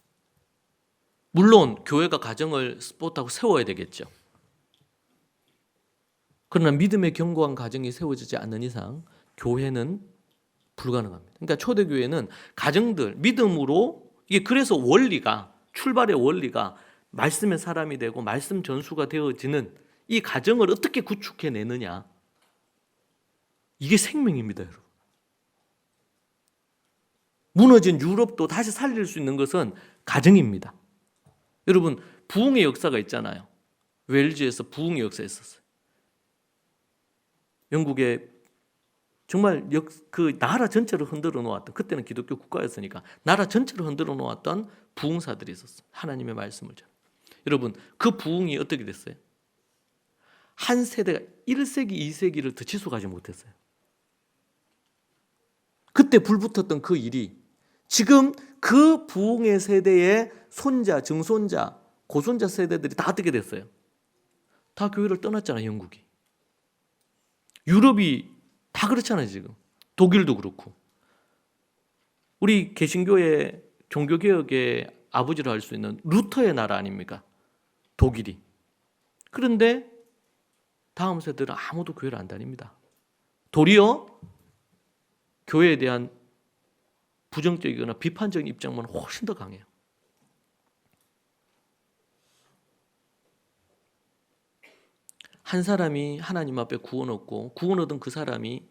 물론 교회가 가정을 스포트하고 세워야 되겠죠. 그러나 믿음의 견고한 가정이 세워지지 않는 이상 교회는 불가능합니다. 그러니까 초대교회는 가정들, 믿음으로 이게 그래서 원리가 출발의 원리가 말씀의 사람이 되고 말씀 전수가 되어지는 이 가정을 어떻게 구축해내느냐 이게 생명입니다, 여러분. 무너진 유럽도 다시 살릴 수 있는 것은 가정입니다. 여러분, 부흥의 역사가 있잖아요. 웨일즈에서 부흥의 역사가 있었어요. 영국의 정말 그 나라 전체를 흔들어 놓았던, 그때는 기독교 국가였으니까 나라 전체를 흔들어 놓았던 부흥사들이 있었어요. 하나님의 말씀을 전해. 여러분, 그 부흥이 어떻게 됐어요? 한 세대가 1세기, 2세기를 더 지속하지 못했어요. 그때 불붙었던 그 일이 지금 그 부흥의 세대의 손자, 증손자, 고손자 세대들이 다 어떻게 됐어요? 다 교회를 떠났잖아요, 영국이. 유럽이 다 그렇잖아요, 지금. 독일도 그렇고. 우리 개신교의 종교개혁의 아버지로 할 수 있는 루터의 나라 아닙니까? 독일이. 그런데 다음 세대는 아무도 교회를 안 다닙니다. 도리어 교회에 대한 부정적이거나 비판적인 입장만 훨씬 더 강해요. 한 사람이 하나님 앞에 구원 얻고 구원 얻은 그 사람이,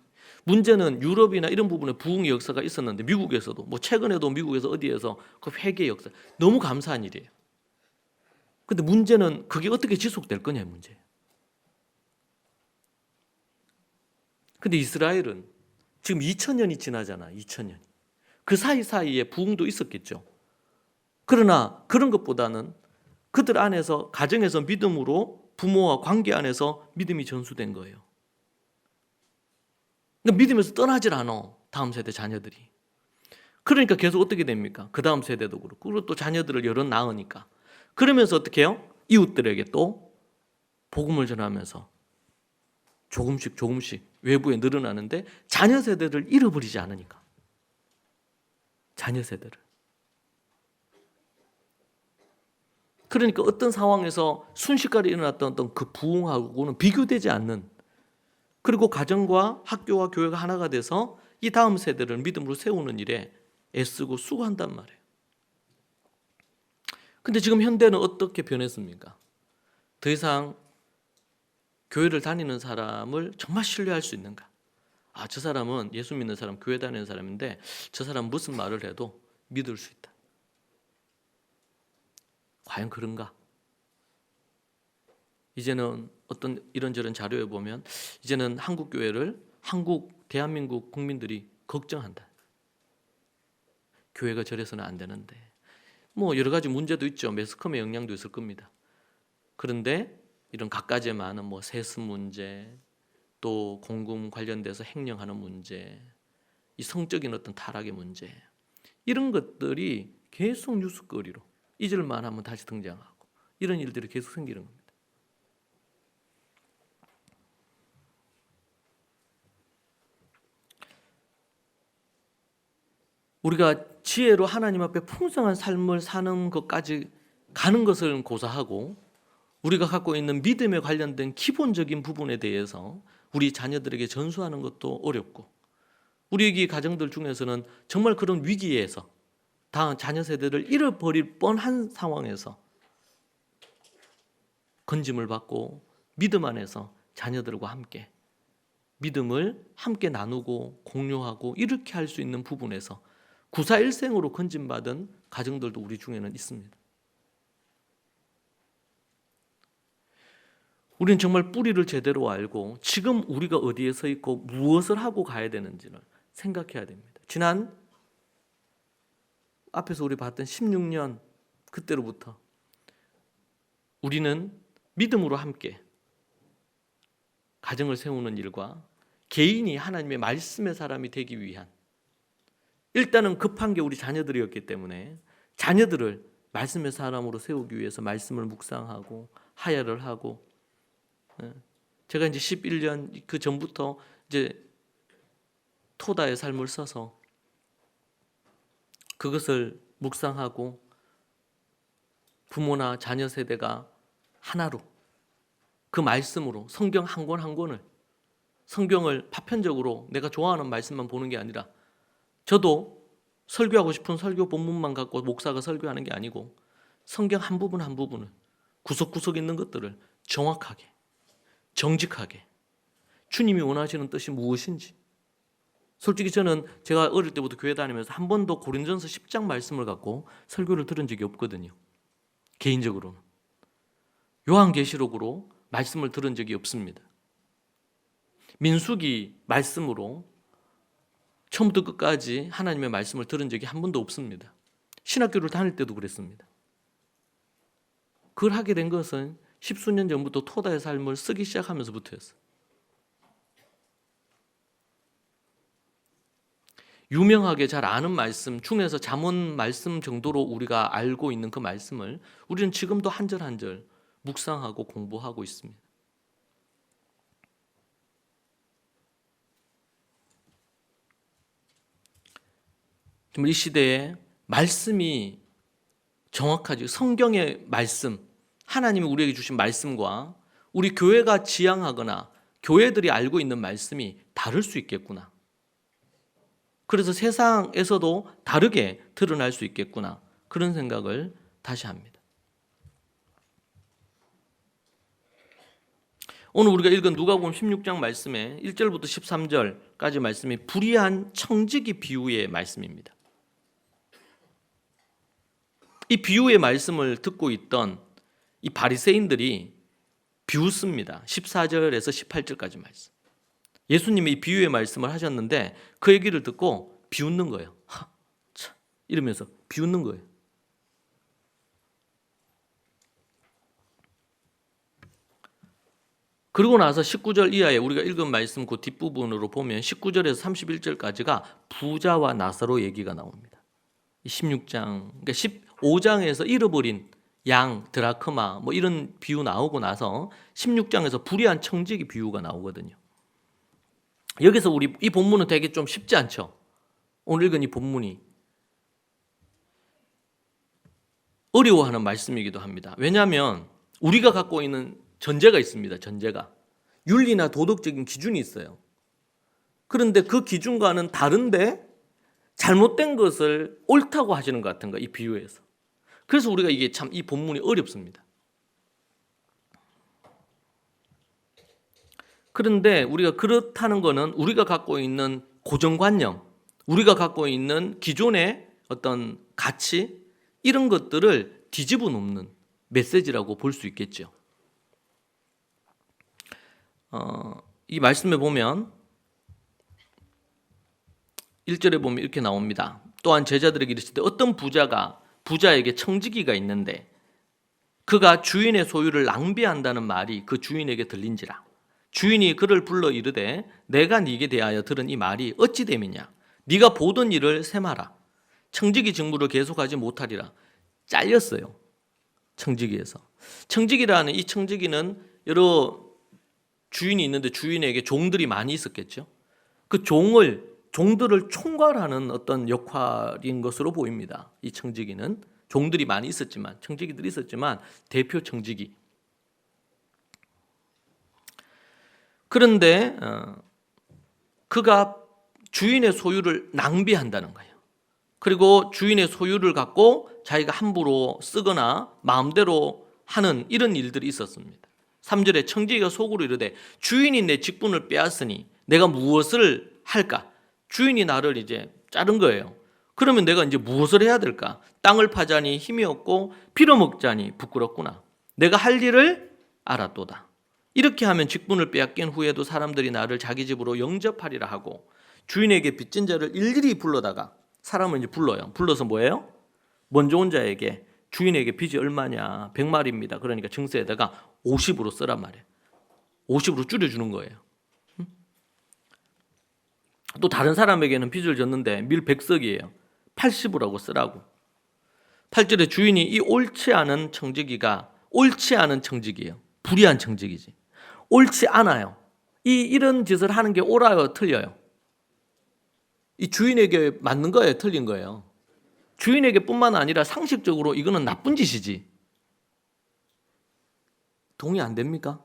문제는 유럽이나 이런 부분에 부흥의 역사가 있었는데, 미국에서도 뭐 최근에도 미국에서 어디에서 그 회개의 역사, 너무 감사한 일이에요. 근데 문제는 그게 어떻게 지속될 거냐의 문제예요. 근데 이스라엘은 지금 2000년이 지나잖아. 2000년이. 그 사이사이에 부흥도 있었겠죠. 그러나 그런 것보다는 그들 안에서, 가정에서 믿음으로, 부모와 관계 안에서 믿음이 전수된 거예요. 그러니까 믿음에서 떠나질 않아, 다음 세대 자녀들이. 그러니까 계속 어떻게 됩니까? 그 다음 세대도 그렇고, 그리고 또 자녀들을 여럿 낳으니까. 그러면서 어떻게 해요? 이웃들에게 또 복음을 전하면서 조금씩 외부에 늘어나는데, 자녀 세대를 잃어버리지 않으니까. 자녀 세대를. 그러니까 어떤 상황에서 순식간에 일어났던 어떤 그 부흥하고는 비교되지 않는, 그리고 가정과 학교와 교회가 하나가 돼서 이 다음 세대를 믿음으로 세우는 일에 애쓰고 수고한단 말이에요. 근데 지금 현대는 어떻게 변했습니까? 더 이상 교회를 다니는 사람을 정말 신뢰할 수 있는가? 아, 저 사람은 예수 믿는 사람, 교회 다니는 사람인데 저 사람 무슨 말을 해도 믿을 수 있다. 과연 그런가? 이제는 어떤 이런저런 자료에 보면 이제는 한국 교회를, 대한민국 국민들이 걱정한다. 교회가 저래서는 안 되는데. 뭐 여러 가지 문제도 있죠. 매스컴의 영향도 있을 겁니다. 그런데 이런 갖가지 많은 뭐 세습 문제, 또 공금 관련돼서 횡령하는 문제, 이 성적인 어떤 타락의 문제, 이런 것들이 계속 뉴스거리로 잊을만 하면 다시 등장하고, 이런 일들이 계속 생기는 겁니다. 우리가 지혜로 하나님 앞에 풍성한 삶을 사는 것까지 가는 것을 고사하고, 우리가 갖고 있는 믿음에 관련된 기본적인 부분에 대해서 우리 자녀들에게 전수하는 것도 어렵고, 우리 가정들 중에서는 정말 그런 위기에서 다음 자녀 세대를 잃어버릴 뻔한 상황에서 건짐을 받고 믿음 안에서 자녀들과 함께 믿음을 함께 나누고 공유하고 이렇게 할 수 있는 부분에서 구사일생으로 건짐받은 가정들도 우리 중에는 있습니다. 우리는 정말 뿌리를 제대로 알고 지금 우리가 어디에 서 있고 무엇을 하고 가야 되는지를 생각해야 됩니다. 지난 앞에서 우리 봤던 16년 그때로부터 우리는 믿음으로 함께 가정을 세우는 일과 개인이 하나님의 말씀의 사람이 되기 위한, 일단은 급한 게 우리 자녀들이었기 때문에 자녀들을 말씀의 사람으로 세우기 위해서 말씀을 묵상하고 하야를 하고, 제가 이제 11년 그 전부터 이제 토다의 삶을 써서 그것을 묵상하고 부모나 자녀 세대가 하나로 그 말씀으로 성경 한 권 한 권을, 성경을 파편적으로 내가 좋아하는 말씀만 보는 게 아니라, 저도 설교하고 싶은 설교 본문만 갖고 목사가 설교하는 게 아니고 성경 한 부분 한 부분을, 구석구석 있는 것들을 정확하게 정직하게 주님이 원하시는 뜻이 무엇인지 솔직히 저는 제가 어릴 때부터 교회 다니면서 한 번도 고린전서 10장 말씀을 갖고 설교를 들은 적이 없거든요. 개인적으로는. 요한계시록으로 말씀을 들은 적이 없습니다. 민수기 말씀으로 처음부터 끝까지 하나님의 말씀을 들은 적이 한 번도 없습니다. 신학교를 다닐 때도 그랬습니다. 그걸 하게 된 것은 십수년 전부터 토다의 삶을 쓰기 시작하면서부터였어요. 유명하게 잘 아는 말씀, 중에서 잠언 말씀 정도로 우리가 알고 있는 그 말씀을 우리는 지금도 한 절 한 절 묵상하고 공부하고 있습니다. 정말 이 시대에 말씀이 정확하지, 성경의 말씀, 하나님이 우리에게 주신 말씀과 우리 교회가 지향하거나 교회들이 알고 있는 말씀이 다를 수 있겠구나. 그래서 세상에서도 다르게 드러날 수 있겠구나. 그런 생각을 다시 합니다. 오늘 우리가 읽은 누가복음 16장 말씀에 1절부터 13절까지 말씀이 불의한 청지기 비유의 말씀입니다. 이 비유의 말씀을 듣고 있던 이 바리새인들이 비웃습니다. 14절에서 18절까지 말씀. 예수님이 이 비유의 말씀을 하셨는데 그 얘기를 듣고 비웃는 거예요. 참, 이러면서 비웃는 거예요. 그러고 나서 19절 이하에 우리가 읽은 말씀 그 뒷부분으로 보면 19절에서 31절까지가 부자와 나사로 얘기가 나옵니다. 16장, 그러니까 15장에서 잃어버린 양, 드라크마 뭐 이런 비유 나오고 나서 16장에서 불의한 청지기 비유가 나오거든요. 여기서 우리 이 본문은 되게 좀 쉽지 않죠. 오늘 읽은 이 본문이 어려워하는 말씀이기도 합니다. 왜냐하면 우리가 갖고 있는 전제가 있습니다. 전제가 윤리나 도덕적인 기준이 있어요. 그런데 그 기준과는 다른데 잘못된 것을 옳다고 하시는 것 같은 거, 이 비유에서. 그래서 우리가 이게 참 이 본문이 어렵습니다. 그런데 우리가 그렇다는 것은 우리가 갖고 있는 고정관념, 우리가 갖고 있는 기존의 어떤 가치, 이런 것들을 뒤집어 놓는 메시지라고 볼 수 있겠죠. 이 말씀에 보면 1절에 보면 이렇게 나옵니다. 또한 제자들에게 이르시되 어떤 부자에게 청지기가 있는데 그가 주인의 소유를 낭비한다는 말이 그 주인에게 들린지라. 주인이 그를 불러 이르되 내가 네게 대하여 들은 이 말이 어찌 됨이냐. 네가 보던 일을 셈하라. 청지기 직무를 계속하지 못하리라. 잘렸어요. 청지기에서. 청지기라는 이 청지기는 여러 주인이 있는데 주인에게 종들이 많이 있었겠죠. 그 종들을 총괄하는 어떤 역할인 것으로 보입니다. 이 청지기는 종들이 많이 있었지만, 청지기들이 있었지만 대표 청지기. 그런데 그가 주인의 소유를 낭비한다는 거예요. 그리고 주인의 소유를 갖고 자기가 함부로 쓰거나 마음대로 하는 이런 일들이 있었습니다. 3절에 청지기가 속으로 이르되 주인이 내 직분을 빼앗으니 내가 무엇을 할까? 주인이 나를 이제 자른 거예요. 그러면 내가 이제 무엇을 해야 될까? 땅을 파자니 힘이 없고 빌어먹자니 부끄럽구나. 내가 할 일을 알았도다. 이렇게 하면 직분을 빼앗긴 후에도 사람들이 나를 자기 집으로 영접하리라 하고 주인에게 빚진 자를 일일이 불러다가 사람을 이제 불러요. 불러서 뭐예요? 먼저 온 자에게 주인에게 빚이 얼마냐? 100마리입니다. 그러니까 증세에다가 50으로 쓰란 말이에요. 50으로 줄여주는 거예요. 또 다른 사람에게는 빚을 졌는데 밀 100석이에요. 80으로 쓰라고. 8절에 주인이 이 옳지 않은 청지기가 옳지 않은 청지기예요. 불의한 청지기지. 옳지 않아요. 이런 짓을 하는 게 옳아요, 틀려요? 이 주인에게 맞는 거예요, 틀린 거예요? 주인에게 뿐만 아니라 상식적으로 이거는 나쁜 짓이지. 동의 안 됩니까?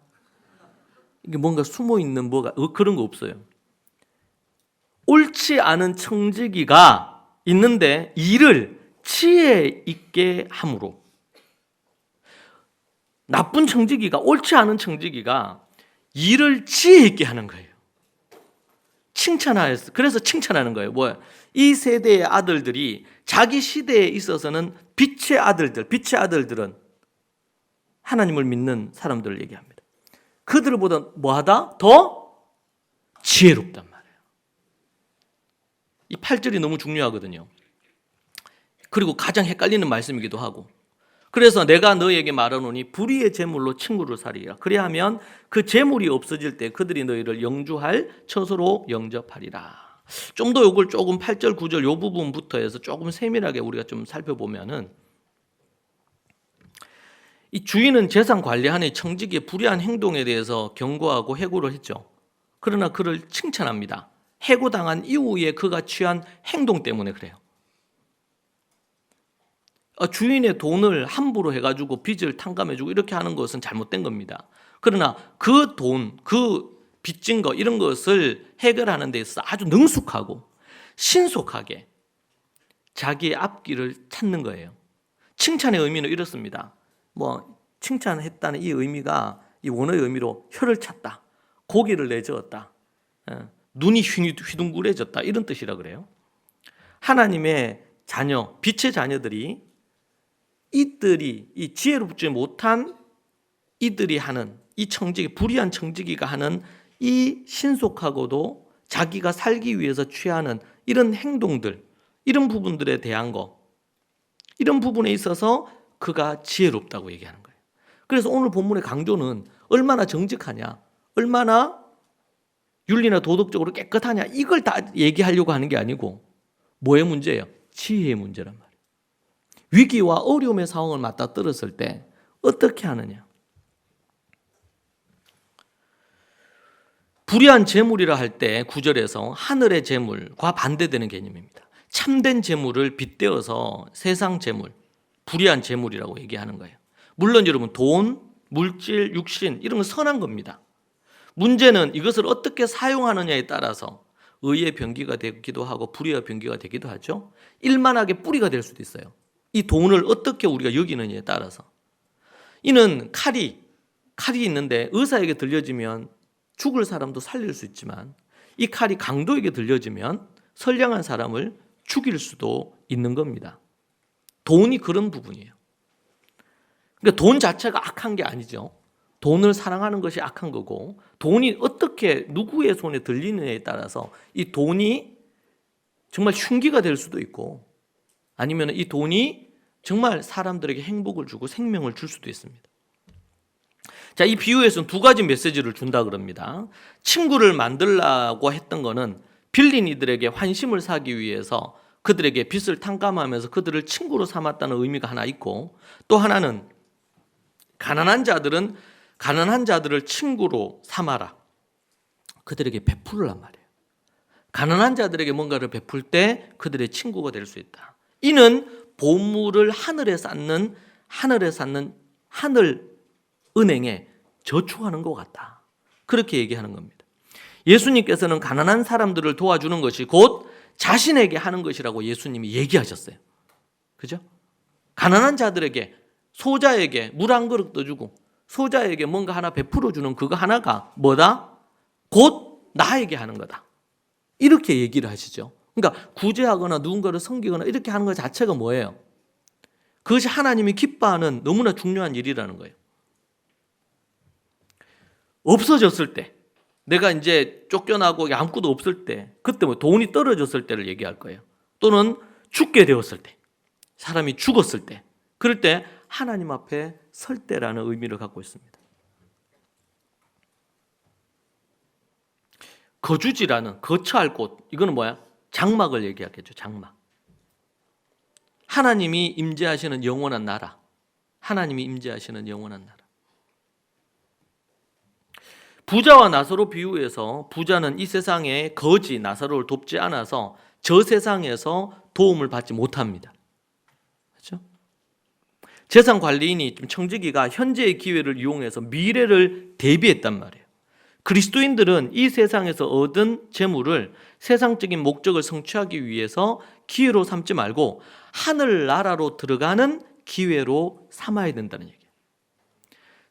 이게 뭔가 숨어 있는 뭐가 그런 거 없어요. 옳지 않은 청지기가 있는데 일을 지혜 있게 함으로 나쁜 청지기가 옳지 않은 청지기가 일을 지혜 있게 하는 거예요. 칭찬하였어. 그래서 칭찬하는 거예요. 뭐야? 이 세대의 아들들이 자기 시대에 있어서는 빛의 아들들은 하나님을 믿는 사람들을 얘기합니다. 그들보다 뭐하다? 더 지혜롭단 말이에요. 이 8절이 너무 중요하거든요. 그리고 가장 헷갈리는 말씀이기도 하고, 그래서 내가 너에게 말하노니 불의의 제물로 친구를 살리라. 그리하면 그 제물이 없어질 때 그들이 너희를 영주할 처소로 영접하리라. 좀 더 요걸 조금 8절 9절 요 부분부터 해서 조금 세밀하게 우리가 좀 살펴보면은, 이 주인은 재산 관리하는 청지기의 불의한 행동에 대해서 경고하고 해고를 했죠. 그러나 그를 칭찬합니다. 해고당한 이후에 그가 취한 행동 때문에 그래요. 주인의 돈을 함부로 해가지고 빚을 탕감해주고 이렇게 하는 것은 잘못된 겁니다. 그러나 그 돈, 그 빚진 거 이런 것을 해결하는 데 있어서 아주 능숙하고 신속하게 자기의 앞길을 찾는 거예요. 칭찬의 의미는 이렇습니다. 칭찬했다는 이 의미가, 이 원어의 의미로 혀를 찼다, 고개를 내저었다, 눈이 휘둥그레졌다, 이런 뜻이라 그래요. 하나님의 자녀, 빛의 자녀들이 이들이 이 지혜롭지 못한 이들이 하는 이 청지기, 불의한 청지기가 하는 이 신속하고도 자기가 살기 위해서 취하는 이런 행동들, 이런 부분들에 대한 거, 이런 부분에 있어서 그가 지혜롭다고 얘기하는 거예요. 그래서 오늘 본문의 강조는 얼마나 정직하냐, 얼마나 윤리나 도덕적으로 깨끗하냐, 이걸 다 얘기하려고 하는 게 아니고 뭐의 문제예요? 지혜의 문제란 말이에요. 위기와 어려움의 상황을 맞닥뜨렸을 때 어떻게 하느냐. 불의한 재물이라 할 때 9절에서 하늘의 재물과 반대되는 개념입니다. 참된 재물을 빗대어서 세상 재물, 불의한 재물이라고 얘기하는 거예요. 물론 여러분, 돈, 물질, 육신 이런 건 선한 겁니다. 문제는 이것을 어떻게 사용하느냐에 따라서 의의 병기가 되기도 하고 불의의 병기가 되기도 하죠. 일만하게 뿌리가 될 수도 있어요. 이 돈을 어떻게 우리가 여기느냐에 따라서. 이는 칼이 있는데 의사에게 들려지면 죽을 사람도 살릴 수 있지만, 이 칼이 강도에게 들려지면 선량한 사람을 죽일 수도 있는 겁니다. 돈이 그런 부분이에요. 그러니까 돈 자체가 악한 게 아니죠. 돈을 사랑하는 것이 악한 거고, 돈이 어떻게 누구의 손에 들리느냐에 따라서 이 돈이 정말 흉기가 될 수도 있고, 아니면 이 돈이 정말 사람들에게 행복을 주고 생명을 줄 수도 있습니다. 자, 이 비유에서는 두 가지 메시지를 준다 그럽니다. 친구를 만들라고 했던 거는 빌린 이들에게 환심을 사기 위해서 그들에게 빚을 탕감하면서 그들을 친구로 삼았다는 의미가 하나 있고, 또 하나는 가난한 자들을 친구로 삼아라, 그들에게 베풀란 말이에요. 가난한 자들에게 뭔가를 베풀 때 그들의 친구가 될 수 있다. 이는 보물을 하늘에 쌓는 하늘 은행에 저축하는 것 같다, 그렇게 얘기하는 겁니다. 예수님께서는 가난한 사람들을 도와주는 것이 곧 자신에게 하는 것이라고 예수님이 얘기하셨어요. 그죠? 가난한 자들에게, 소자에게 물 한 그릇 떠주고 소자에게 뭔가 하나 베풀어 주는 그거 하나가 뭐다? 곧 나에게 하는 거다, 이렇게 얘기를 하시죠. 그러니까 구제하거나 누군가를 섬기거나 이렇게 하는 것 자체가 뭐예요? 그것이 하나님이 기뻐하는 너무나 중요한 일이라는 거예요. 없어졌을 때, 내가 이제 쫓겨나고 아무것도 없을 때, 그때 돈이 떨어졌을 때를 얘기할 거예요. 또는 죽게 되었을 때, 사람이 죽었을 때, 그럴 때 하나님 앞에 설 때라는 의미를 갖고 있습니다. 거주지라는, 거처할 곳, 이거는 뭐야? 장막을 얘기하겠죠. 장막. 하나님이 임재하시는 영원한 나라, 하나님이 임재하시는 영원한 나라. 부자와 나사로 비유해서 부자는 이 세상에 거지 나사로를 돕지 않아서 저 세상에서 도움을 받지 못합니다. 그렇죠? 재산 관리인이 청지기가 현재의 기회를 이용해서 미래를 대비했단 말이에요. 그리스도인들은 이 세상에서 얻은 재물을 세상적인 목적을 성취하기 위해서 기회로 삼지 말고 하늘나라로 들어가는 기회로 삼아야 된다는 얘기예요.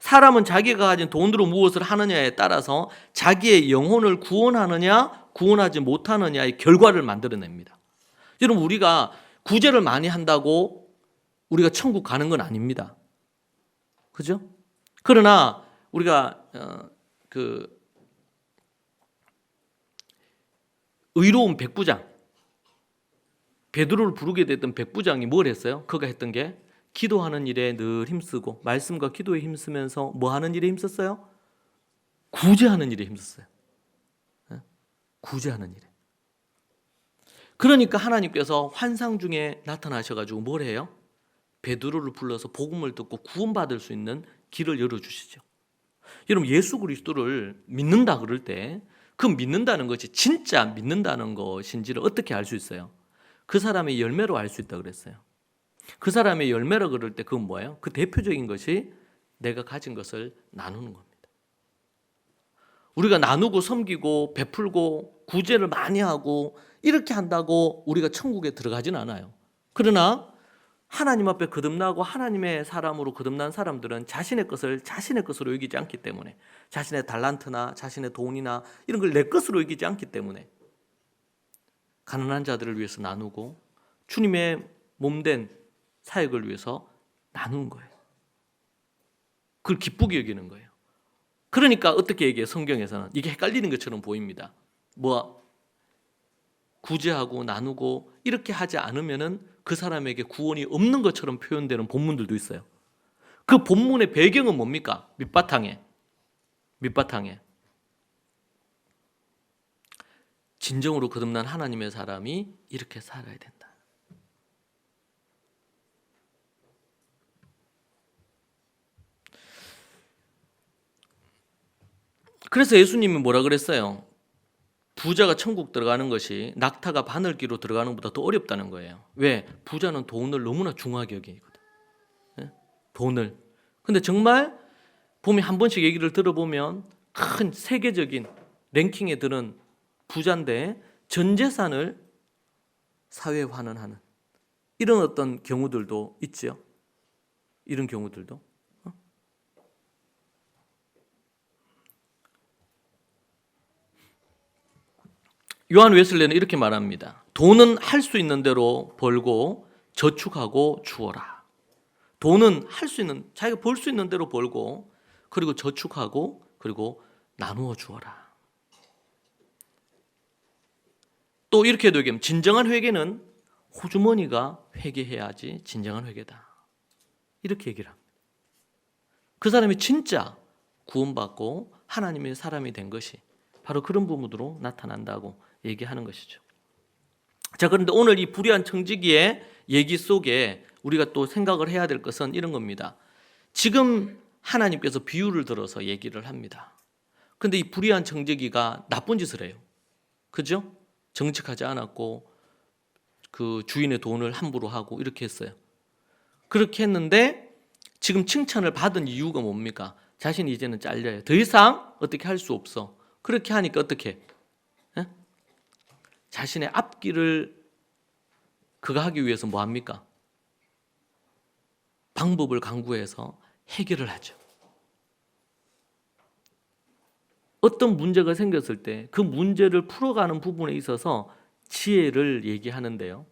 사람은 자기가 가진 돈으로 무엇을 하느냐에 따라서 자기의 영혼을 구원하느냐 구원하지 못하느냐의 결과를 만들어냅니다. 여러분, 우리가 구제를 많이 한다고 우리가 천국 가는 건 아닙니다. 그죠? 그러나 우리가 의로운 백부장, 베드로를 부르게 됐던 백부장이 뭘 했어요? 그가 했던 게 기도하는 일에 늘 힘쓰고 말씀과 기도에 힘쓰면서 뭐 하는 일에 힘썼어요? 구제하는 일에 힘썼어요. 구제하는 일에. 그러니까 하나님께서 환상 중에 나타나셔가지고 뭘 해요? 베드로를 불러서 복음을 듣고 구원받을 수 있는 길을 열어주시죠. 여러분, 예수 그리스도를 믿는다 그럴 때 그 믿는다는 것이 진짜 믿는다는 것인지를 어떻게 알 수 있어요? 그 사람의 열매로 알 수 있다고 그랬어요. 그 사람의 열매로 그럴 때 그건 뭐예요? 그 대표적인 것이 내가 가진 것을 나누는 겁니다. 우리가 나누고 섬기고 베풀고 구제를 많이 하고 이렇게 한다고 우리가 천국에 들어가진 않아요. 그러나 하나님 앞에 거듭나고 하나님의 사람으로 거듭난 사람들은 자신의 것을 자신의 것으로 여기지 않기 때문에, 자신의 달란트나 자신의 돈이나 이런 걸 내 것으로 여기지 않기 때문에 가난한 자들을 위해서 나누고 주님의 몸된 사역을 위해서 나누는 거예요. 그걸 기쁘게 여기는 거예요. 그러니까 어떻게 얘기해요? 성경에서는 이게 헷갈리는 것처럼 보입니다. 구제하고 나누고 이렇게 하지 않으면은 그 사람에게 구원이 없는 것처럼 표현되는 본문들도 있어요. 그 본문의 배경은 뭡니까? 밑바탕에 진정으로 거듭난 하나님의 사람이 이렇게 살아야 된다. 그래서 예수님이 뭐라 그랬어요? 부자가 천국 들어가는 것이 낙타가 바늘기로 들어가는 것보다 더 어렵다는 거예요. 왜? 부자는 돈을 너무나 중하게 여기거든. 돈을. 근데 정말 보면 한 번씩 얘기를 들어보면 큰 세계적인 랭킹에 드는 부자인데 전 재산을 사회에 환원하는 이런 어떤 경우들도 있죠. 이런 경우들도. 요한 웨슬레는 이렇게 말합니다. 돈은 할 수 있는 대로 벌고 저축하고 주어라. 돈은 할 수 있는, 자기가 벌 수 있는 대로 벌고 그리고 저축하고 그리고 나누어 주어라. 또 이렇게도 얘기하면 진정한 회개는 호주머니가 회개해야지 진정한 회개다. 이렇게 얘기를 합니다. 그 사람이 진짜 구원받고 하나님의 사람이 된 것이 바로 그런 부분으로 나타난다고 얘기하는 것이죠. 자, 그런데 오늘 이 불의한 청지기의 얘기 속에 우리가 또 생각을 해야 될 것은 이런 겁니다. 지금 하나님께서 비유를 들어서 얘기를 합니다. 그런데 이 불의한 청지기가 나쁜 짓을 해요. 그죠? 정직하지 않았고 그 주인의 돈을 함부로 하고 이렇게 했어요. 그렇게 했는데 지금 칭찬을 받은 이유가 뭡니까? 자신이 이제는 잘려요. 더 이상 어떻게 할 수 없어. 그렇게 하니까 어떻게? 자신의 앞길을 그가 하기 위해서 뭐 합니까? 방법을 강구해서 해결을 하죠. 어떤 문제가 생겼을 때 그 문제를 풀어가는 부분에 있어서 지혜를 얘기하는데요.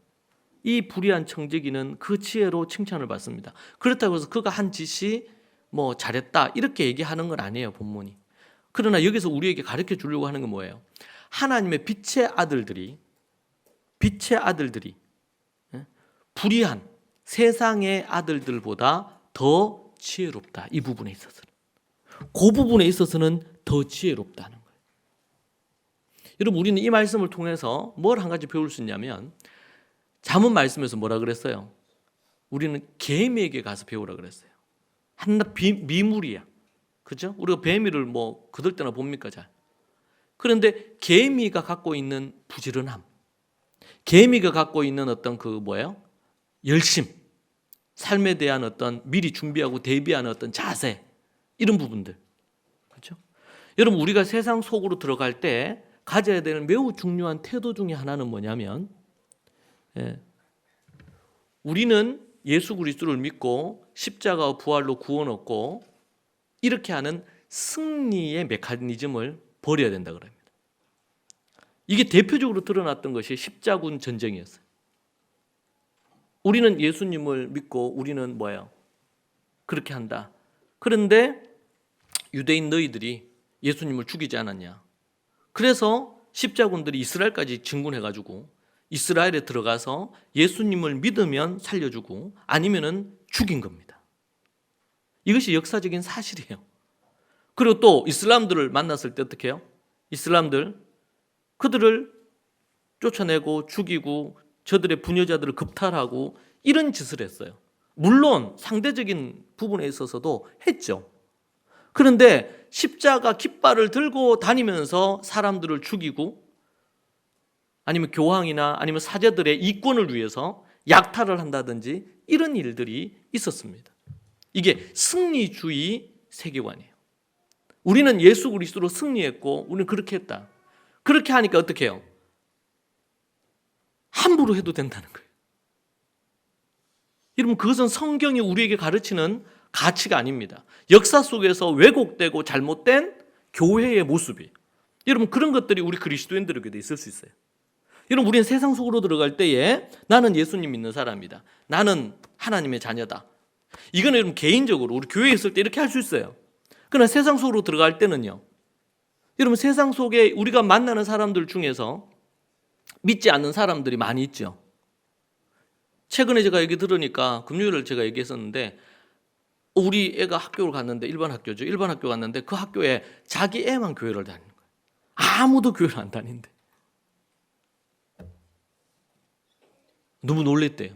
이 불의한 청지기는 그 지혜로 칭찬을 받습니다. 그렇다고 해서 그가 한 짓이 뭐 잘했다 이렇게 얘기하는 건 아니에요, 본문이. 그러나 여기서 우리에게 가르쳐 주려고 하는 건 뭐예요? 하나님의 빛의 아들들이 불의한 세상의 아들들보다 더 지혜롭다. 이 부분에 있어서는. 그 부분에 있어서는 더 지혜롭다는 거예요. 여러분, 우리는 이 말씀을 통해서 뭘 한 가지 배울 수 있냐면 잠언 말씀에서 뭐라 그랬어요? 우리는 개미에게 가서 배우라 그랬어요. 한낱 미물이야. 그죠? 우리가 뱀이를 뭐 그들 때나 봅니까 잘. 그런데 개미가 갖고 있는 부지런함, 개미가 갖고 있는 어떤 그 열심, 삶에 대한 어떤 미리 준비하고 대비하는 어떤 자세, 이런 부분들. 그렇죠? 여러분, 우리가 세상 속으로 들어갈 때 가져야 되는 매우 중요한 태도 중에 하나는 뭐냐면 우리는 예수 그리스도를 믿고 십자가와 부활로 구원 얻고 이렇게 하는 승리의 메커니즘을 버려야 된다 그럽니다. 이게 대표적으로 드러났던 것이 십자군 전쟁이었어요. 우리는 예수님을 믿고 우리는 뭐예요? 그렇게 한다. 그런데 유대인 너희들이 예수님을 죽이지 않았냐. 그래서 십자군들이 이스라엘까지 진군해가지고 이스라엘에 들어가서 예수님을 믿으면 살려주고 아니면은 죽인 겁니다. 이것이 역사적인 사실이에요. 그리고 또 이슬람들을 만났을 때 어떻게 해요? 이슬람들 그들을 쫓아내고 죽이고 저들의 부녀자들을 급탈하고 이런 짓을 했어요. 물론 상대적인 부분에 있어서도 했죠. 그런데 십자가 깃발을 들고 다니면서 사람들을 죽이고 아니면 교황이나 아니면 사제들의 이권을 위해서 약탈을 한다든지 이런 일들이 있었습니다. 이게 승리주의 세계관이에요. 우리는 예수 그리스도로 승리했고 우리는 그렇게 했다. 그렇게 하니까 어떻게 해요? 함부로 해도 된다는 거예요. 여러분 그것은 성경이 우리에게 가르치는 가치가 아닙니다. 역사 속에서 왜곡되고 잘못된 교회의 모습이 여러분 그런 것들이 우리 그리스도인들에게도 있을 수 있어요. 여러분 우리는 세상 속으로 들어갈 때에 나는 예수님 믿는 사람이다. 나는 하나님의 자녀다. 이거는 여러분 개인적으로 우리 교회에 있을 때 이렇게 할 수 있어요. 그러나 세상 속으로 들어갈 때는요. 여러분 세상 속에 우리가 만나는 사람들 중에서 믿지 않는 사람들이 많이 있죠. 최근에 제가 얘기 들으니까 금요일을 제가 얘기했었는데 우리 애가 학교를 갔는데 일반 학교죠. 일반 학교 갔는데 그 학교에 자기 애만 교회를 다니는 거예요. 아무도 교회를 안 다닌대. 너무 놀랬대요.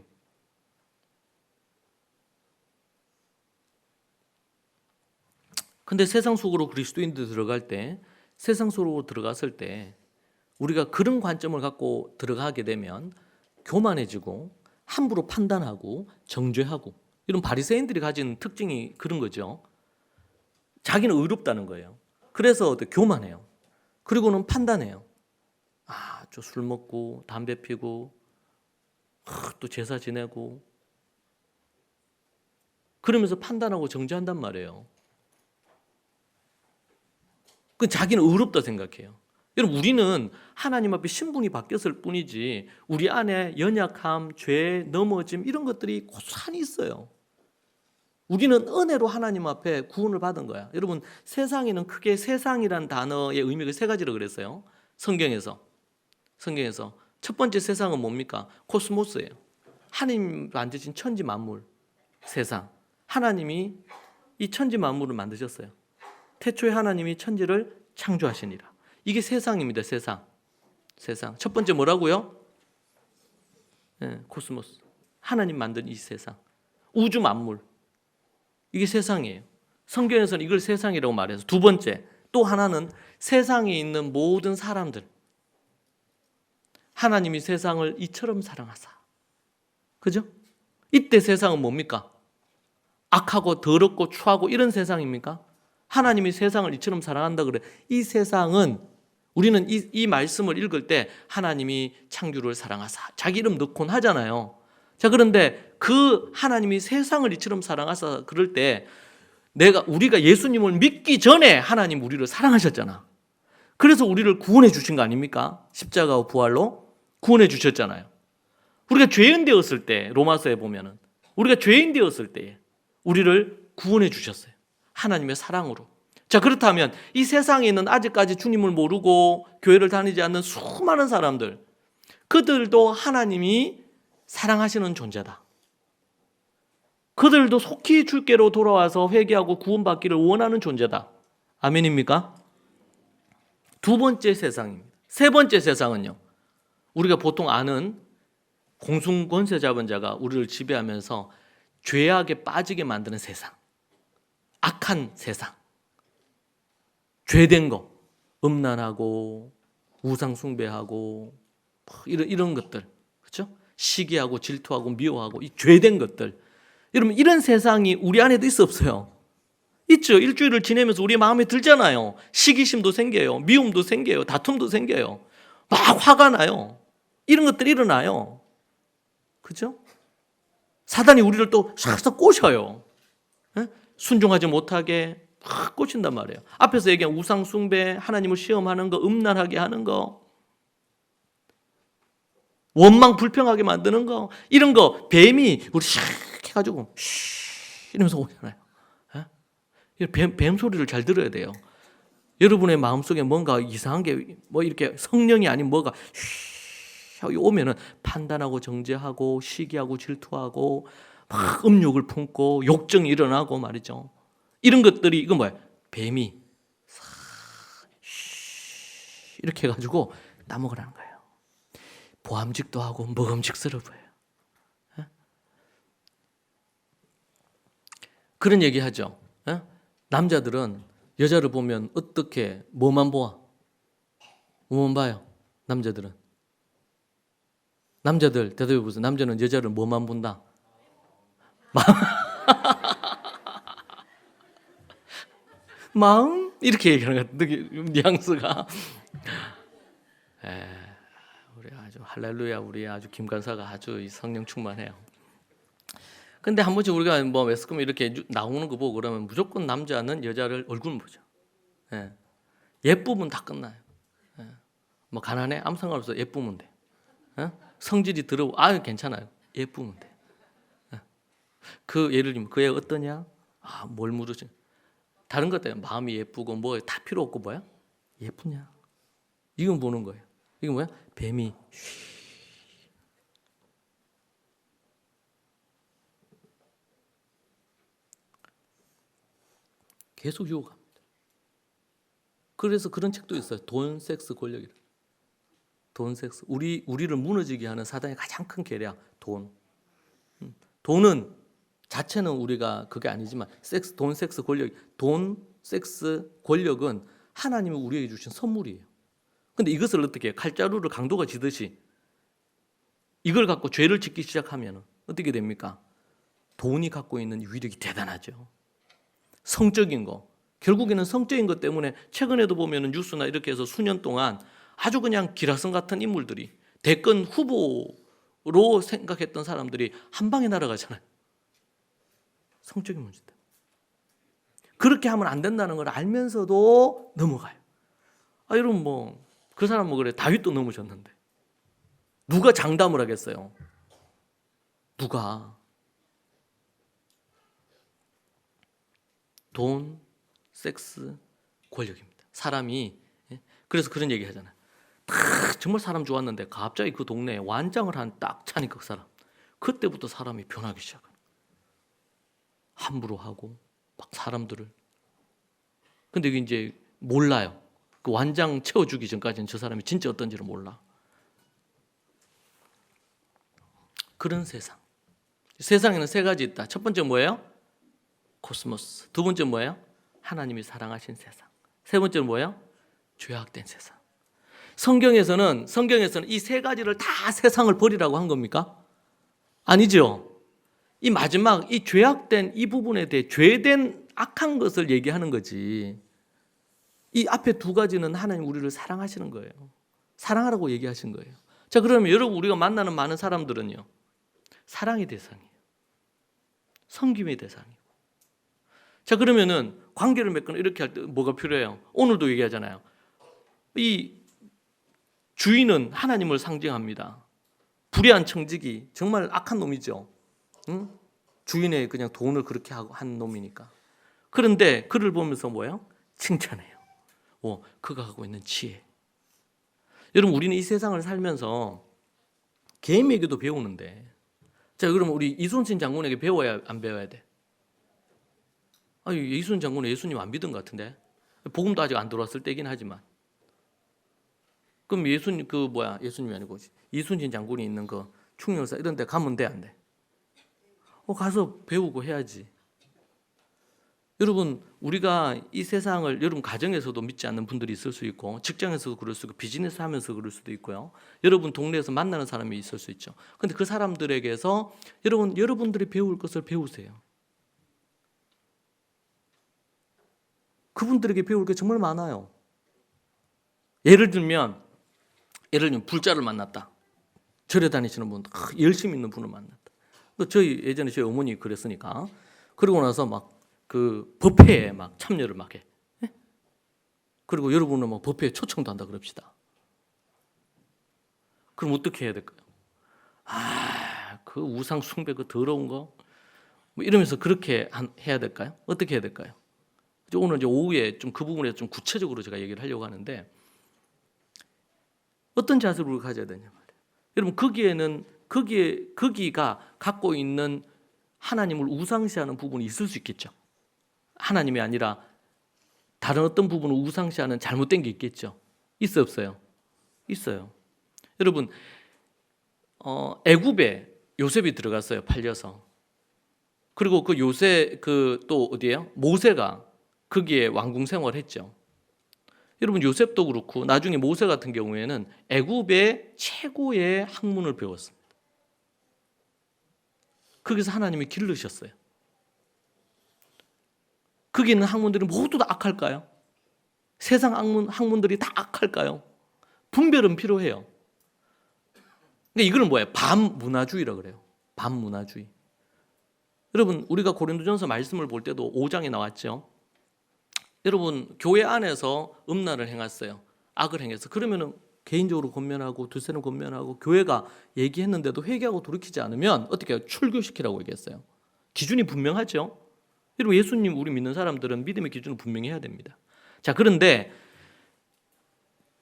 근데 세상 속으로 그리스도인들 들어갈 때 세상 속으로 들어갔을 때 우리가 그런 관점을 갖고 들어가게 되면 교만해지고 함부로 판단하고 정죄하고 이런 바리새인들이 가진 특징이 그런 거죠. 자기는 의롭다는 거예요. 그래서 교만해요. 그리고는 판단해요. 아, 저 술 먹고 담배 피고 또 제사 지내고 그러면서 판단하고 정죄한단 말이에요. 그 자기는 의롭다 생각해요. 여러분 우리는 하나님 앞에 신분이 바뀌었을 뿐이지 우리 안에 연약함, 죄, 넘어짐 이런 것들이 고스란히 있어요. 우리는 은혜로 하나님 앞에 구원을 받은 거야. 여러분 세상에는 크게 세상이란 단어의 의미가 세 가지라고 그랬어요. 성경에서 첫 번째 세상은 뭡니까? 코스모스예요. 하나님 만드신 천지 만물 세상. 하나님이 이 천지 만물을 만드셨어요. 태초에 하나님이 천지를 창조하시니라. 이게 세상입니다. 세상. 첫 번째 뭐라고요? 네, 코스모스. 하나님 만든 이 세상. 우주 만물. 이게 세상이에요. 성경에서는 이걸 세상이라고 말해서 두 번째 또 하나는 세상에 있는 모든 사람들. 하나님이 세상을 이처럼 사랑하사. 그죠? 이때 세상은 뭡니까? 악하고 더럽고 추하고 이런 세상입니까? 하나님이 세상을 이처럼 사랑한다 그래. 이 세상은 우리는 이 말씀을 읽을 때 하나님이 창조를 사랑하사 자기 이름 넣곤 하잖아요. 자, 그런데 그 하나님이 세상을 이처럼 사랑하사 그럴 때 우리가 예수님을 믿기 전에 하나님 우리를 사랑하셨잖아. 그래서 우리를 구원해 주신 거 아닙니까? 십자가와 부활로 구원해 주셨잖아요. 우리가 죄인 되었을 때 로마서에 보면은 우리가 죄인 되었을 때 우리를 구원해 주셨어요. 하나님의 사랑으로. 자, 그렇다면 이 세상에 있는 아직까지 주님을 모르고 교회를 다니지 않는 수많은 사람들, 그들도 하나님이 사랑하시는 존재다. 그들도 속히 주께로 돌아와서 회개하고 구원받기를 원하는 존재다. 아멘입니까? 두 번째 세상입니다. 세 번째 세상은요. 우리가 보통 아는 공중 권세 잡은 자가 우리를 지배하면서 죄악에 빠지게 만드는 세상. 악한 세상. 죄된 거. 음란하고 우상 숭배하고 이런 것들. 그렇죠? 시기하고 질투하고 미워하고 이 죄된 것들. 여러분 이런 세상이 우리 안에도 있어 없어요? 있죠. 일주일을 지내면서 우리 마음에 들잖아요. 시기심도 생겨요. 미움도 생겨요. 다툼도 생겨요. 막 화가 나요. 이런 것들이 일어나요. 그죠? 사단이 우리를 또 싹싹 꼬셔요. 순종하지 못하게 막 꼬신단 말이에요. 앞에서 얘기한 우상 숭배, 하나님을 시험하는 거, 음란하게 하는 거, 원망 불평하게 만드는 거, 이런 거 뱀이 우리 샥 해가지고 쉬 이러면서 오잖아요. 뱀 소리를 잘 들어야 돼요. 여러분의 마음속에 뭔가 이상한 게 뭐 이렇게 성령이 아닌 뭐가 쉬 하고 오면은 판단하고 정죄하고 시기하고 질투하고 막 음욕을 품고 욕정이 일어나고 말이죠. 이런 것들이 이건 뭐야? 뱀이 쉬 이렇게 해가지고 따먹으라는 거예요. 보암직도 하고 먹음직스러워 보여요. 그런 얘기 하죠. 남자들은 여자를 보면 어떻게 뭐만 보아? 뭐만 봐요? 남자들은. 남자들 대답해 보세요. 남자는 여자를 뭐만 본다? 마음? 이렇게 얘기하는 것 같아요. 뉘앙스가. 우리 아주 할렐루야, 우리 아주 김간사가 아주 성령 충만해요. 근데 한 번씩 우리가 뭐 매스컴에 이렇게 나오는 거 보고 그러면 무조건 남자는 여자를 얼굴만 보죠. 예쁘면 다 끝나요. 뭐 가난해? 아무 상관없어. 예쁘면 돼. 성질이 더러워. 괜찮아요. 예쁘면 돼. 그 예를 들면 그 애 어떠냐? 뭘 물으지? 다른 것 때문에 마음이 예쁘고 뭐 다 필요 없고 뭐야? 예쁘냐? 이건 보는 거예요. 이게 뭐야? 뱀이 계속 유혹합니다. 그래서 그런 책도 있어요. 돈, 섹스, 권력이라. 돈, 섹스. 우리를 무너지게 하는 사단의 가장 큰 계략, 돈. 돈은 자체는 우리가 그게 아니지만 돈, 섹스, 권력. 돈, 섹스, 권력은 하나님이 우리에게 주신 선물이에요. 근데 이것을 어떻게 해요? 칼자루를 강도가 지듯이 이걸 갖고 죄를 짓기 시작하면 어떻게 됩니까? 돈이 갖고 있는 위력이 대단하죠. 성적인 거. 결국에는 성적인 것 때문에 최근에도 보면 뉴스나 이렇게 해서 수년 동안 아주 그냥 기라성 같은 인물들이 대권 후보로 생각했던 사람들이 한 방에 날아가잖아요. 성적인 문제 때문에. 그렇게 하면 안 된다는 걸 알면서도 넘어가요. 여러분 그 사람 그래 다윗도 넘으셨는데 누가 장담을 하겠어요? 누가? 돈, 섹스, 권력입니다. 사람이 그래서 그런 얘기 하잖아요. 정말 사람 좋았는데 갑자기 그 동네에 완장을 한 딱 차니까 그 사람 그때부터 사람이 변하기 시작해요. 함부로 하고 막 사람들을. 근데 이게 이제 몰라요. 그 완장 채워주기 전까지는 저 사람이 진짜 어떤지를 몰라. 그런 세상. 세상에는 세 가지 있다. 첫 번째 뭐예요? 코스모스. 두 번째 뭐예요? 하나님이 사랑하신 세상. 세 번째는 뭐예요? 죄악된 세상. 성경에서는 이 세 가지를 다 세상을 버리라고 한 겁니까? 아니죠. 이 마지막 이 죄악된 이 부분에 대해 죄된 악한 것을 얘기하는 거지. 이 앞에 두 가지는 하나님 우리를 사랑하시는 거예요. 사랑하라고 얘기하신 거예요. 자, 그러면 여러분 우리가 만나는 많은 사람들은요. 사랑의 대상이에요. 섬김의 대상이고. 자, 그러면은 관계를 맺거나 이렇게 할 때 뭐가 필요해요? 오늘도 얘기하잖아요. 이 주인은 하나님을 상징합니다. 불의한 청지기 정말 악한 놈이죠. 응? 주인의 그냥 돈을 그렇게 한 놈이니까. 그런데 그를 보면서 뭐예요? 칭찬해요. 그가 갖고 있는 지혜. 여러분 우리는 이 세상을 살면서 개인에게도 배우는데 자, 그럼 우리 이순신 장군에게 배워야 안 배워야 돼? 이순신 장군은 예수님 안 믿은 것 같은데 복음도 아직 안 들어왔을 때긴 하지만 그럼 예수님이 아니고 이순신 장군이 있는 그 충렬사 이런 데 가면 돼 안 돼? 가서 배우고 해야지. 여러분 우리가 이 세상을 여러분 가정에서도 믿지 않는 분들이 있을 수 있고 직장에서도 그럴 수 있고 비즈니스 하면서 그럴 수도 있고요. 여러분 동네에서 만나는 사람이 있을 수 있죠. 그런데 그 사람들에게서 여러분들이 배울 것을 배우세요. 그분들에게 배울 게 정말 많아요. 예를 들면 불자를 만났다. 절에 다니시는 분, 열심히 있는 분을 만났다. 예전에 저희 어머니 그랬으니까. 그러고 나서 막 그 법회에 막 참여를 막 해. 그리고 여러분은 막 법회에 초청도 한다 그럽시다. 그럼 어떻게 해야 될까요? 그 우상 숭배 그 더러운 거 뭐 이러면서 그렇게 해야 될까요? 어떻게 해야 될까요? 오늘 이제 오후에 좀 그 부분에 좀 구체적으로 제가 얘기를 하려고 하는데 어떤 자세를 우리가 가져야 되냐 말이에요. 여러분 거기가 갖고 있는 하나님을 우상시하는 부분이 있을 수 있겠죠. 하나님이 아니라 다른 어떤 부분을 우상시하는 잘못된 게 있겠죠. 있어요, 없어요? 있어요. 여러분 애굽에 요셉이 들어갔어요. 팔려서. 그리고 그 요셉 또 어디예요? 모세가 거기에 왕궁 생활했죠. 여러분 요셉도 그렇고 나중에 모세 같은 경우에는 애굽의 최고의 학문을 배웠습니다. 거기서 하나님이 기르셨어요. 거기 있는 학문들이 모두 다 악할까요? 세상 학문들이 다 악할까요? 분별은 필요해요. 그러니까 이거는 뭐예요? 반문화주의라고 그래요. 반문화주의. 여러분 우리가 고린도전서 말씀을 볼 때도 5장에 나왔죠. 여러분 교회 안에서 음란을 행했어요. 악을 행해서. 그러면은 개인적으로 권면하고 두세는 권면하고 교회가 얘기했는데도 회개하고 돌이키지 않으면 어떻게 해요? 출교시키라고 얘기했어요. 기준이 분명하죠. 여러분 예수님 우리 믿는 사람들은 믿음의 기준을 분명히 해야 됩니다. 자 그런데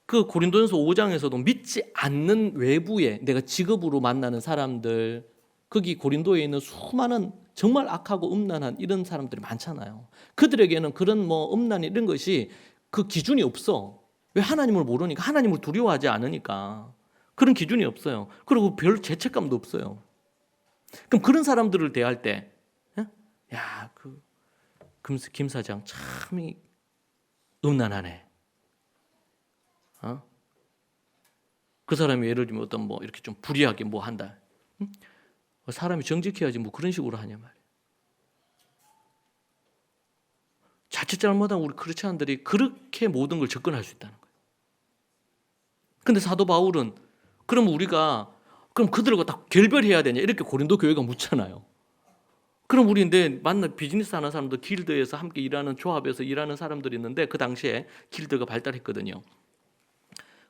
그 고린도전서 5장에서도 믿지 않는 외부에 내가 직업으로 만나는 사람들 거기 고린도에 있는 수많은 정말 악하고 음란한 이런 사람들이 많잖아요. 그들에게는 그런 음란 이런 것이 그 기준이 없어. 왜? 하나님을 모르니까, 하나님을 두려워하지 않으니까 그런 기준이 없어요. 그리고 별 죄책감도 없어요. 그럼 그런 사람들을 대할 때 야, 김 사장 참 음란하네. 그 사람이 예를 들면 어떤 이렇게 좀 불의하게 한다. 응? 사람이 정직해야지 그런 식으로 하냐 말이야. 자칫 잘못하면 우리 크리스찬들이 그렇게 모든 걸 접근할 수 있다는 거예요. 근데 사도 바울은 그럼 그들과 다 결별해야 되냐 이렇게 고린도 교회가 묻잖아요. 그럼 우리 비즈니스 하는 사람도 길드에서 함께 일하는 조합에서 일하는 사람들이 있는데 그 당시에 길드가 발달했거든요.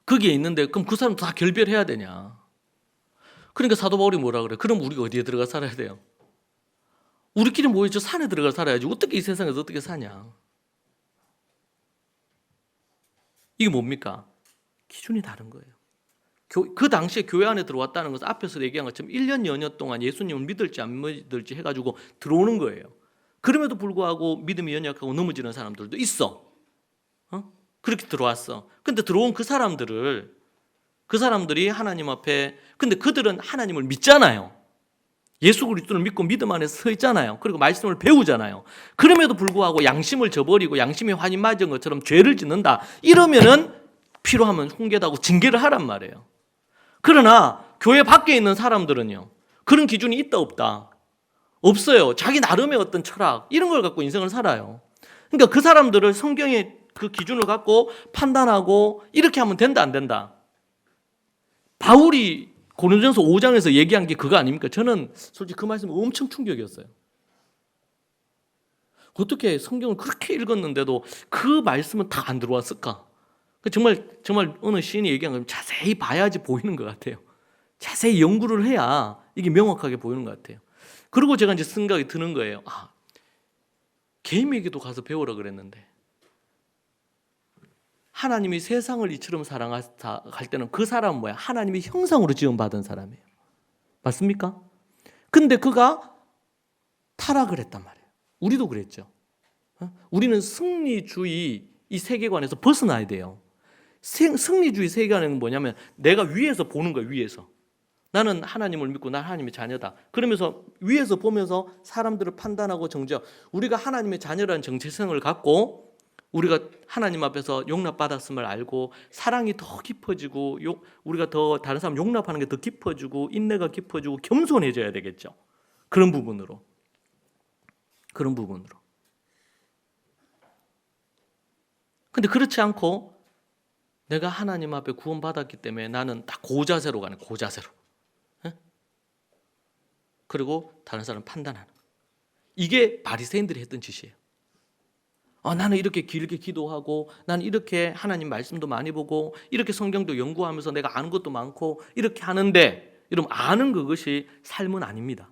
거기에 있는데 그럼 그 사람 다 결별해야 되냐? 그러니까 사도 바울이 뭐라 그래? 그럼 우리가 어디에 들어가 살아야 돼요? 우리끼리 모여서 산에 들어가 살아야지. 어떻게 이 세상에서 어떻게 사냐? 이게 뭡니까? 기준이 다른 거예요. 그 당시에 교회 안에 들어왔다는 것은 앞에서 얘기한 것처럼 1년 여년 동안 예수님을 믿을지 안 믿을지 해가지고 들어오는 거예요. 그럼에도 불구하고 믿음이 연약하고 넘어지는 사람들도 있어. 그렇게 들어왔어. 근데 들어온 그 사람들이 하나님 앞에, 근데 그들은 하나님을 믿잖아요. 예수 그리스도를 믿고 믿음 안에 서 있잖아요. 그리고 말씀을 배우잖아요. 그럼에도 불구하고 양심을 저버리고 양심이 환히 맞은 것처럼 죄를 짓는다. 이러면은 필요하면 훈계하고 징계를 하란 말이에요. 그러나 교회 밖에 있는 사람들은요. 그런 기준이 있다 없다? 없어요. 자기 나름의 어떤 철학 이런 걸 갖고 인생을 살아요. 그러니까 그 사람들을 성경의 그 기준을 갖고 판단하고 이렇게 하면 된다 안 된다? 바울이 고린도전서 5장에서 얘기한 게 그거 아닙니까? 저는 솔직히 그 말씀이 엄청 충격이었어요. 어떻게 성경을 그렇게 읽었는데도 그 말씀은 다 안 들어왔을까? 정말 어느 시인이 얘기한 걸 자세히 봐야지 보이는 것 같아요. 자세히 연구를 해야 이게 명확하게 보이는 것 같아요. 그리고 제가 이제 생각이 드는 거예요. 개인에게도 가서 배우라 그랬는데 하나님이 세상을 이처럼 사랑할 때는 그 사람은 뭐야? 하나님의 형상으로 지음받은 사람이에요. 맞습니까? 근데 그가 타락을 했단 말이에요. 우리도 그랬죠. 우리는 승리주의 이 세계관에서 벗어나야 돼요. 승리주의 세계관은 뭐냐면 내가 위에서 보는 거예요. 위에서. 나는 하나님을 믿고 난 하나님의 자녀다. 그러면서 위에서 보면서 사람들을 판단하고 정죄하고 우리가 하나님의 자녀라는 정체성을 갖고 우리가 하나님 앞에서 용납받았음을 알고 사랑이 더 깊어지고 우리가 더 다른 사람 용납하는 게 더 깊어지고 인내가 깊어지고 겸손해져야 되겠죠. 그런 부분으로. 근데 그렇지 않고 내가 하나님 앞에 구원받았기 때문에 나는 다 고자세로 가는 고자세로. 그리고 다른 사람 판단하는 거예요. 이게 바리새인들이 했던 짓이에요. 나는 이렇게 길게 기도하고 나는 이렇게 하나님 말씀도 많이 보고 이렇게 성경도 연구하면서 내가 아는 것도 많고 이렇게 하는데 여러분, 아는 그것이 삶은 아닙니다.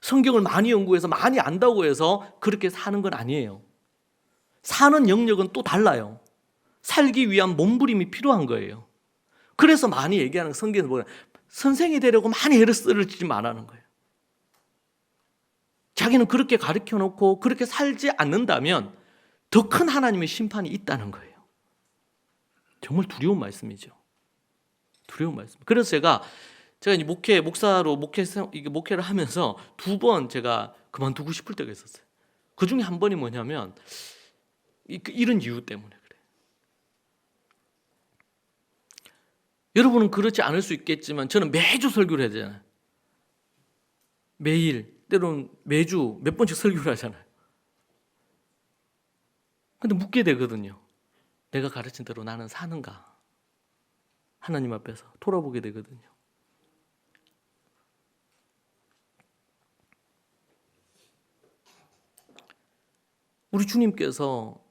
성경을 많이 연구해서 많이 안다고 해서 그렇게 사는 건 아니에요. 사는 영역은 또 달라요. 살기 위한 몸부림이 필요한 거예요. 그래서 많이 얘기하는 성경에서 뭐냐, 선생이 되려고 많이 애를 쓰지 말라는 거예요. 자기는 그렇게 가르쳐 놓고 그렇게 살지 않는다면 더 큰 하나님의 심판이 있다는 거예요. 정말 두려운 말씀이죠. 두려운 말씀. 그래서 제가 이제 목회를 하면서 2번 제가 그만두고 싶을 때가 있었어요. 그 중에 한 번이 뭐냐면 이런 이유 때문에 그래요. 여러분은 그렇지 않을 수 있겠지만 저는 매주 설교를 해야 되잖아요. 매일, 때로는 매주 몇 번씩 설교를 하잖아요. 근데 묻게 되거든요. 내가 가르친 대로 나는 사는가? 하나님 앞에서 돌아보게 되거든요. 우리 주님께서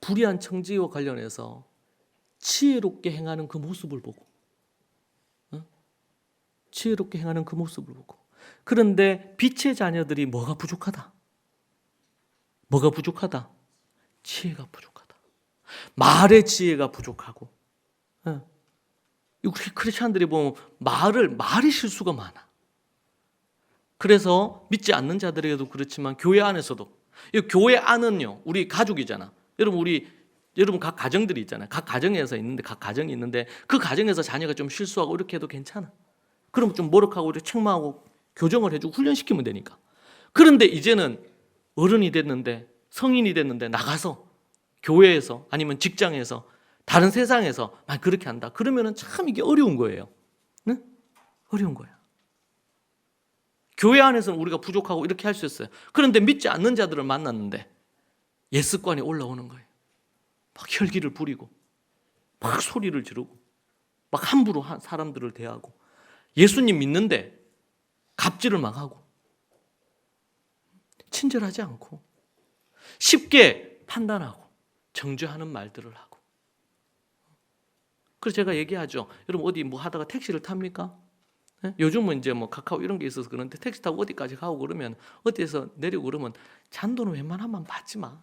불의한 청지와 관련해서 지혜롭게 행하는 그 모습을 보고, 지혜롭게 행하는 그 모습을 보고, 그런데 빛의 자녀들이 뭐가 부족하다? 뭐가 부족하다? 지혜가 부족하다. 말의 지혜가 부족하고, 우리 크리스찬들이 보면 말의 실수가 많아. 그래서 믿지 않는 자들에게도 그렇지만 교회 안에서도, 이 교회 안은요, 우리 가족이잖아. 여러분 각 가정들이 있잖아요. 각 가정에서 있는데, 각 가정이 있는데 그 가정에서 자녀가 좀 실수하고 이렇게 해도 괜찮아. 그럼 좀 모욕하고 이렇게 책망하고 교정을 해주고 훈련시키면 되니까. 그런데 이제는 어른이 됐는데, 성인이 됐는데 나가서 교회에서 아니면 직장에서 다른 세상에서 막 그렇게 한다. 그러면은 참 이게 어려운 거예요. 네? 어려운 거야. 교회 안에서는 우리가 부족하고 이렇게 할 수 있어요. 그런데 믿지 않는 자들을 만났는데 예습관이 올라오는 거예요. 막 혈기를 부리고 막 소리를 지르고 막 함부로 사람들을 대하고 예수님 믿는데 갑질을 막 하고 친절하지 않고 쉽게 판단하고 정죄하는 말들을 하고. 그래서 제가 얘기하죠. 여러분 어디 뭐 하다가 택시를 탑니까? 네? 요즘은 이제 뭐 카카오 이런 게 있어서 그런데 택시 타고 어디까지 가고 그러면 어디에서 내리고 그러면 잔돈은 웬만하면 받지 마.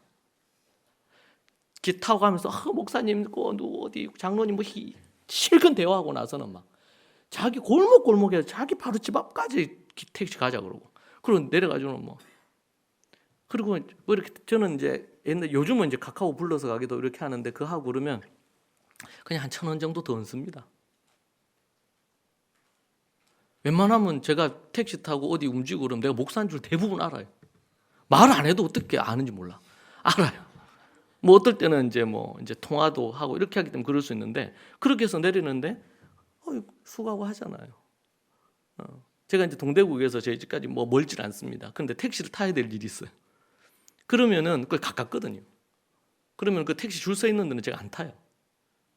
기 타고 가면서 목사님 어디 장로님 뭐 실컷 대화하고 나서는 막 자기 골목골목에 자기 바로 집 앞까지 택시 가자 그러고 그리고 내려가지고는 뭐 그리고 뭐 이렇게 저는 이제 요즘은 이제 카카오 불러서 가기도 이렇게 하는데 그거 하고 그러면 그냥 한 1,000원 정도 더 얹습니다. 웬만하면 제가 택시 타고 어디 움직이고 그러면 내가 목사인 줄 대부분 알아요. 말 안 해도 어떻게 아는지 몰라. 알아요. 뭐 어떨 때는 이제 통화도 하고 이렇게 하기 때문에 그럴 수 있는데 그렇게 해서 내리는데 수고하고 하잖아요. 제가 이제 동대구에서 제 집까지 뭐 멀질 않습니다. 그런데 택시를 타야 될 일이 있어요. 그러면은 그게 가깝거든요. 그러면 그 택시 줄 서 있는 데는 제가 안 타요.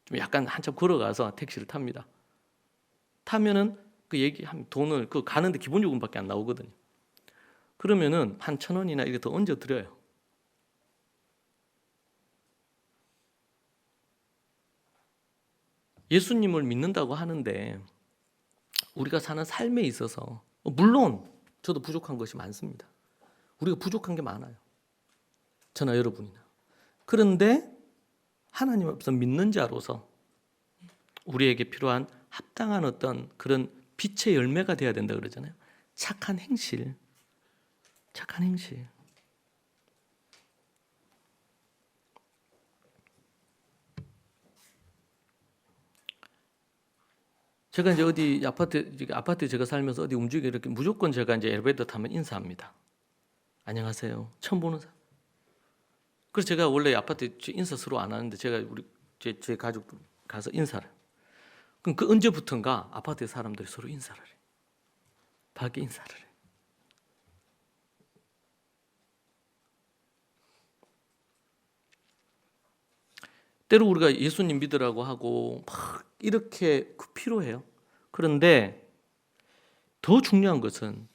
좀 약간 한참 걸어가서 택시를 탑니다. 타면은 그 얘기하면 돈을 그 가는데 기본 요금밖에 안 나오거든요. 그러면은 한 1,000원이나 이렇게 더 얹어 드려요. 예수님을 믿는다고 하는데 우리가 사는 삶에 있어서 물론 저도 부족한 것이 많습니다. 우리가 부족한 게 많아요. 저나 여러분이나. 그런데 하나님 앞에서 믿는 자로서 우리에게 필요한 합당한 어떤 그런 빛의 열매가 돼야 된다 그러잖아요. 착한 행실. 착한 행실. 제가 이제 어디 아파트에 제가 살면서 어디 움직여 이렇게 무조건 제가 이제 엘리베이터 타면 인사합니다. 안녕하세요. 처음 보는 사람. 그래서 제가 원래 아파트에 인사 서로 안 하는데 제가 제 가족들 가서 인사를. 그럼 그 언제부턴가 아파트의 사람들이 서로 인사를 해. 밝게 인사를 해. 때로 우리가 예수님 믿으라고 하고 막 이렇게 필요해요. 그런데 더 중요한 것은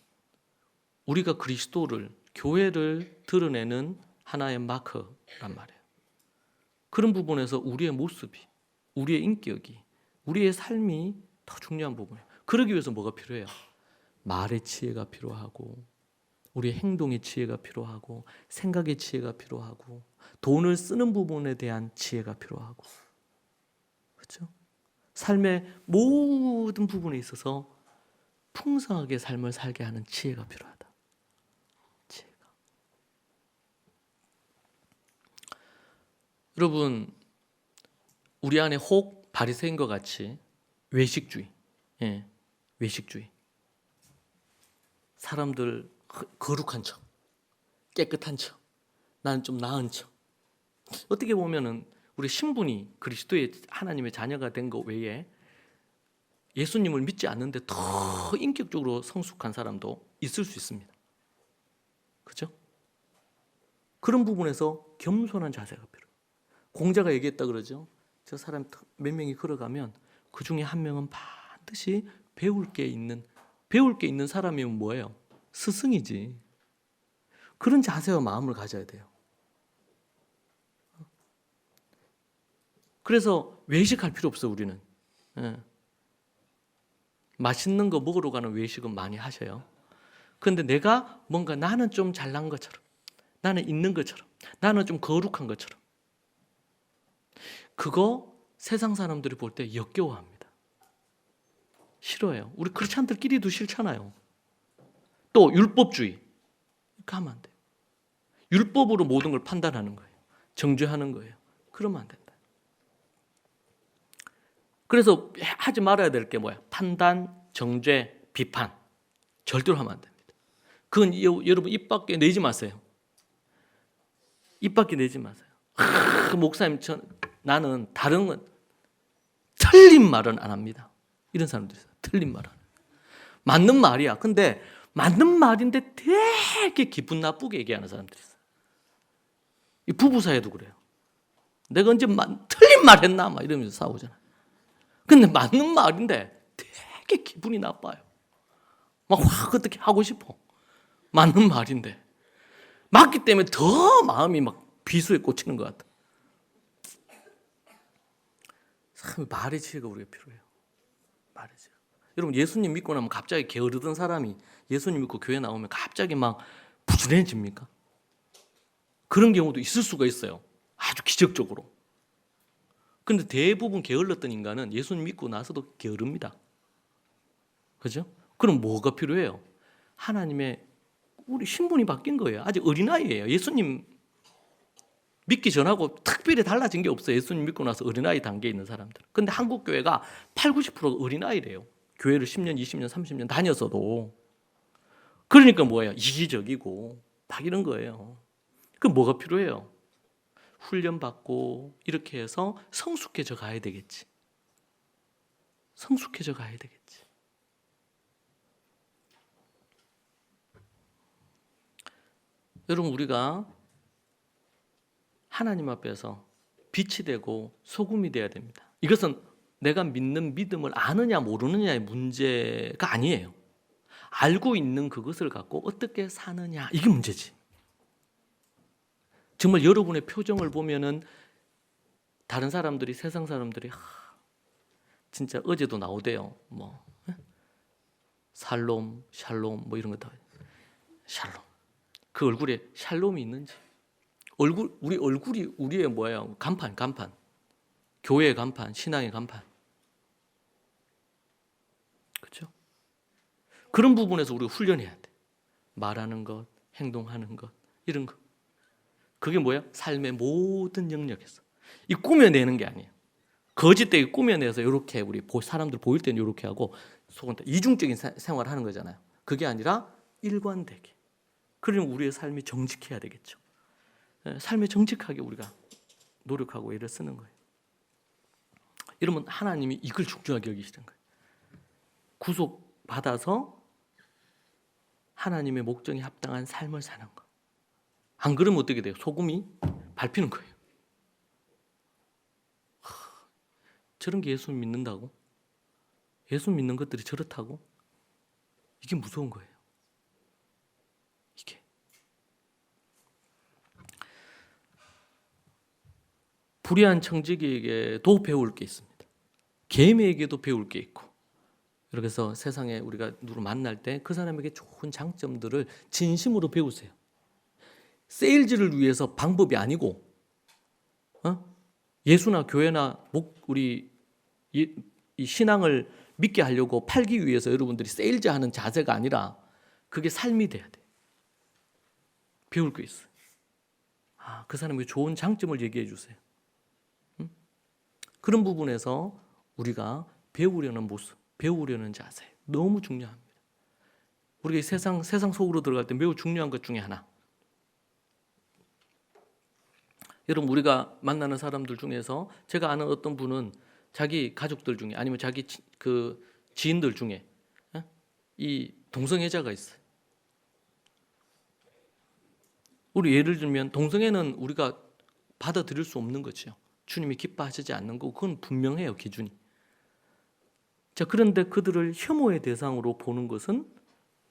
우리가 그리스도를 교회를 드러내는 하나의 마커란 말이에요. 그런 부분에서 우리의 모습이, 우리의 인격이, 우리의 삶이 더 중요한 부분이에요. 그러기 위해서 뭐가 필요해요? 말의 지혜가 필요하고, 우리의 행동의 지혜가 필요하고, 생각의 지혜가 필요하고, 돈을 쓰는 부분에 대한 지혜가 필요하고, 그렇죠? 삶의 모든 부분에 있어서 풍성하게 삶을 살게 하는 지혜가 필요하다. 지혜가. 여러분, 우리 안에 혹 바리새인과 같이 외식주의, 외식주의, 사람들 거룩한 척, 깨끗한 척, 나는 좀 나은 척. 어떻게 보면은 우리 신분이 그리스도의 하나님의 자녀가 된 것 외에 예수님을 믿지 않는데 더 인격적으로 성숙한 사람도 있을 수 있습니다. 그렇죠? 그런 부분에서 겸손한 자세가 필요해요. 공자가 얘기했다 그러죠. 저 사람 몇 명이 걸어가면 그 중에 한 명은 반드시 배울 게 있는 사람이면 뭐예요? 스승이지. 그런 자세와 마음을 가져야 돼요. 그래서 외식할 필요 없어 우리는. 맛있는 거 먹으러 가는 외식은 많이 하셔요. 그런데 내가 뭔가 나는 좀 잘난 것처럼, 나는 있는 것처럼, 나는 좀 거룩한 것처럼, 그거 세상 사람들이 볼 때 역겨워합니다. 싫어해요. 우리 크리스찬들끼리도 싫잖아요. 또 율법주의, 이렇게 하면 안 돼요. 율법으로 모든 걸 판단하는 거예요. 정죄하는 거예요. 그러면 안 된다. 그래서 하지 말아야 될 게 뭐야? 판단, 정죄, 비판. 절대로 하면 안 됩니다. 그건 여러분 입 밖에 내지 마세요. 입 밖에 내지 마세요. 목사님, 나는 다른 건 틀린 말은 안 합니다. 이런 사람들이 있어요. 틀린 말은. 맞는 말이야. 근데 맞는 말인데 되게 기분 나쁘게 얘기하는 사람들이 있어요. 이 부부 사이도 그래요. 내가 언제 틀린 말 했나? 막 이러면서 싸우잖아요. 근데 맞는 말인데 되게 기분이 나빠요. 막 확 어떻게 하고 싶어. 맞는 말인데. 맞기 때문에 더 마음이 막 비수에 꽂히는 것 같아. 참 말의 지혜가 우리가 필요해요. 말의 지혜. 여러분 예수님 믿고 나면 갑자기 게으르던 사람이 예수님 믿고 교회 나오면 갑자기 막 부지런해집니까? 그런 경우도 있을 수가 있어요. 아주 기적적으로. 그런데 대부분 게을렀던 인간은 예수님 믿고 나서도 게으릅니다. 그죠? 그럼 뭐가 필요해요? 하나님의 우리 신분이 바뀐 거예요. 아직 어린아이예요. 예수님 믿기 전하고 특별히 달라진 게 없어요. 예수님 믿고 나서 어린아이 단계에 있는 사람들. 근데 한국 교회가 8, 90%가 어린아이래요. 교회를 10년, 20년, 30년 다녔어도. 그러니까 뭐예요? 이기적이고 막 이런 거예요. 그럼 뭐가 필요해요? 훈련받고 이렇게 해서 성숙해져 가야 되겠지. 성숙해져 가야 되겠지. 여러분 우리가 하나님 앞에서 빛이 되고 소금이 되어야 됩니다. 이것은 내가 믿는 믿음을 아느냐 모르느냐의 문제가 아니에요. 알고 있는 그것을 갖고 어떻게 사느냐 이게 문제지. 정말 여러분의 표정을 보면은 다른 사람들이 세상 사람들이 진짜 어제도 나오대요. 뭐 살롬, 샬롬 뭐 이런 거 다 샬롬. 그 얼굴에 샬롬이 있는지. 우리 얼굴이 우리의 뭐예요? 간판. 교회의 간판, 신앙의 간판. 그렇죠? 그런 부분에서 우리가 훈련해야 돼. 말하는 것, 행동하는 것, 이런 거. 그게 뭐야? 삶의 모든 영역에서. 이 꾸며내는 게 아니에요. 거짓되게 꾸며내서 이렇게 우리 사람들 보일 때는 이렇게 하고 속은 이중적인 생활을 하는 거잖아요. 그게 아니라 일관되게. 그러면 우리의 삶이 정직해야 되겠죠. 삶에 정직하게 우리가 노력하고 애를 쓰는 거예요. 이러면 하나님이 이걸 중요하게 여기시는 거예요. 구속받아서 하나님의 목적에 합당한 삶을 사는 거. 안 그러면 어떻게 돼요? 소금이 밟히는 거예요. 저런 게 예수 믿는다고? 예수 믿는 것들이 저렇다고? 이게 무서운 거예요. 이게. 불의한 청지기에게도 배울 게 있습니다. 개미에게도 배울 게 있고 그래서 세상에 우리가 누구 만날 때 그 사람에게 좋은 장점들을 진심으로 배우세요. 세일즈를 위해서 방법이 아니고, 예수나 교회나 우리 이 신앙을 믿게 하려고 팔기 위해서 여러분들이 세일즈하는 자세가 아니라 그게 삶이 돼야 돼. 배울 게 있어요. 그 사람에게 좋은 장점을 얘기해 주세요. 그런 부분에서 우리가 배우려는 모습, 배우려는 자세 너무 중요합니다. 우리가 이 세상 속으로 들어갈 때 매우 중요한 것 중에 하나. 여러분, 우리가 만나는 사람들 중에서 제가 아는 어떤 분은 자기 가족들 중에 아니면 자기 그 지인들 중에 이 동성애자가 있어요. 우리 예를 들면 동성애는 우리가 받아들일 수 없는 거죠. 주님이 기뻐하시지 않는 거, 그건 분명해요, 기준이. 자, 그런데 그들을 혐오의 대상으로 보는 것은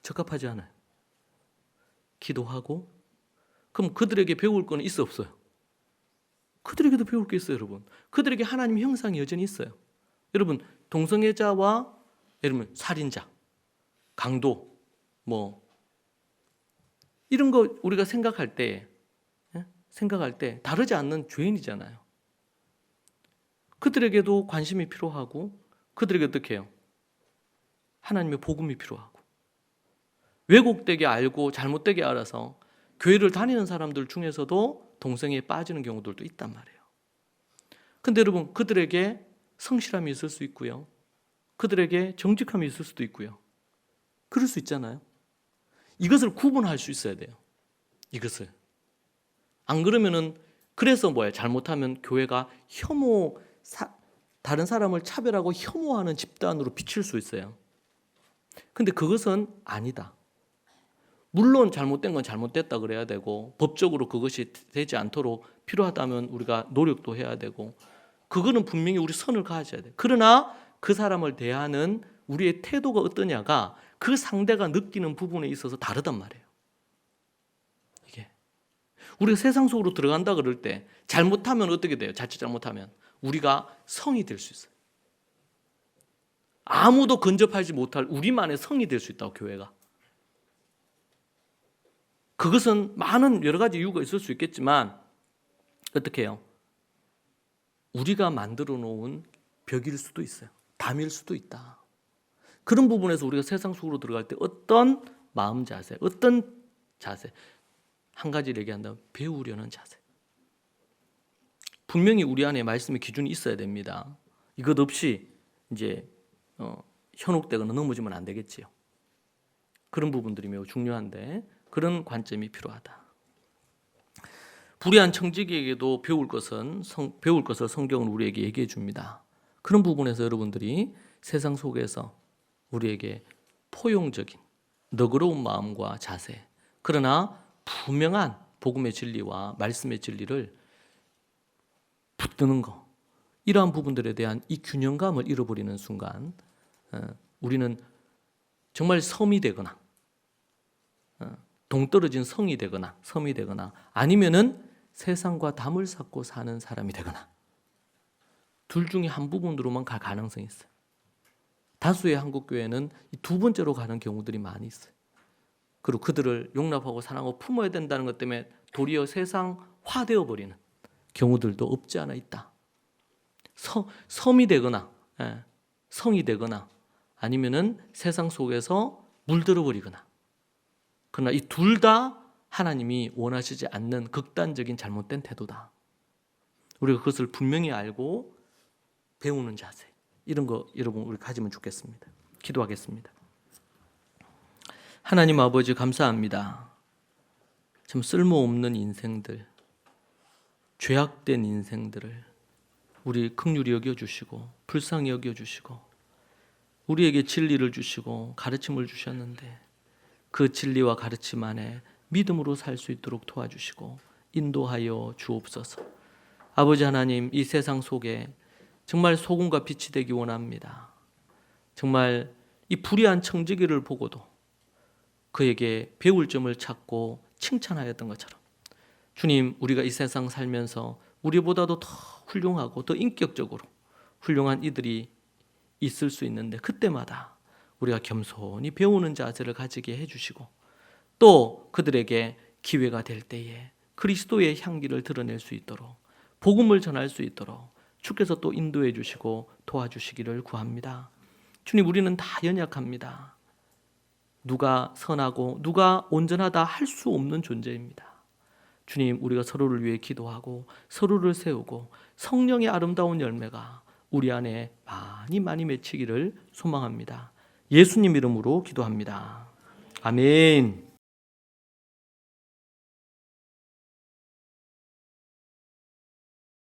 적합하지 않아요. 기도하고, 그럼 그들에게 배울 건 있어 없어요? 그들에게도 배울 게 있어요, 여러분. 그들에게 하나님의 형상이 여전히 있어요. 여러분, 동성애자와 여러분 살인자, 강도, 이런 거 우리가 생각할 때 다르지 않는 죄인이잖아요. 그들에게도 관심이 필요하고, 그들에게 어떻게 해요? 하나님의 복음이 필요하고, 왜곡되게 알고 잘못되게 알아서 교회를 다니는 사람들 중에서도 동성애에 빠지는 경우들도 있단 말이에요. 근데 여러분, 그들에게 성실함이 있을 수 있고요, 그들에게 정직함이 있을 수도 있고요. 그럴 수 있잖아요. 이것을 구분할 수 있어야 돼요. 이것을. 안 그러면은, 그래서 잘못하면 교회가 다른 사람을 차별하고 혐오하는 집단으로 비칠 수 있어요. 근데 그것은 아니다. 물론 잘못된 건 잘못됐다 그래야 되고, 법적으로 그것이 되지 않도록 필요하다면 우리가 노력도 해야 되고, 그거는 분명히 우리 선을 가져야 돼요. 그러나 그 사람을 대하는 우리의 태도가 어떠냐가 그 상대가 느끼는 부분에 있어서 다르단 말이에요. 이게 우리가 세상 속으로 들어간다 그럴 때 잘못하면 어떻게 돼요? 자칫 잘못하면 우리가 성이 될 수 있어요. 아무도 근접하지 못할 우리만의 성이 될 수 있다고, 교회가. 그것은 많은 여러 가지 이유가 있을 수 있겠지만 어떻게 해요? 우리가 만들어 놓은 벽일 수도 있어요. 담일 수도 있다. 그런 부분에서 우리가 세상 속으로 들어갈 때 어떤 마음 자세, 어떤 자세, 한 가지를 얘기한다면 배우려는 자세. 분명히 우리 안에 말씀의 기준이 있어야 됩니다. 이것 없이 이제 현혹되거나 넘어지면 안 되겠지요. 그런 부분들이 매우 중요한데 그런 관점이 필요하다. 불의한 청지기에게도 배울 것을 성경은 우리에게 얘기해 줍니다. 그런 부분에서 여러분들이 세상 속에서 우리에게 포용적인 너그러운 마음과 자세, 그러나 분명한 복음의 진리와 말씀의 진리를 붙드는 것, 이러한 부분들에 대한 이 균형감을 잃어버리는 순간 우리는 정말 섬이 되거나 동떨어진 성이 되거나 섬이 되거나 아니면은 세상과 담을 쌓고 사는 사람이 되거나 둘 중에 한 부분으로만 갈 가능성이 있어요. 다수의 한국 교회는 이 두 번째로 가는 경우들이 많이 있어요. 그리고 그들을 용납하고 사랑하고 품어야 된다는 것 때문에 도리어 세상화되어 버리는 경우들도 없지 않아 있다. 섬이 되거나 성이 되거나 아니면은 세상 속에서 물들어 버리거나. 그러나 이 둘 다 하나님이 원하시지 않는 극단적인 잘못된 태도다. 우리가 그것을 분명히 알고 배우는 자세, 이런 거 여러분 우리 가지면 좋겠습니다. 기도하겠습니다. 하나님 아버지, 감사합니다. 참 쓸모없는 인생들, 죄악된 인생들을 우리 긍휼히 여겨주시고 불쌍히 여겨주시고 우리에게 진리를 주시고 가르침을 주셨는데 그 진리와 가르침 안에 믿음으로 살 수 있도록 도와주시고 인도하여 주옵소서. 아버지 하나님, 이 세상 속에 정말 소금과 빛이 되기 원합니다. 정말 이 불의한 청지기를 보고도 그에게 배울 점을 찾고 칭찬하였던 것처럼 주님, 우리가 이 세상 살면서 우리보다도 더 훌륭하고 더 인격적으로 훌륭한 이들이 있을 수 있는데 그때마다 우리가 겸손히 배우는 자세를 가지게 해주시고 또 그들에게 기회가 될 때에 그리스도의 향기를 드러낼 수 있도록 복음을 전할 수 있도록 주께서 또 인도해 주시고 도와주시기를 구합니다. 주님, 우리는 다 연약합니다. 누가 선하고 누가 온전하다 할 수 없는 존재입니다. 주님, 우리가 서로를 위해 기도하고 서로를 세우고 성령의 아름다운 열매가 우리 안에 많이 많이 맺히기를 소망합니다. 예수님 이름으로 기도합니다. 아멘.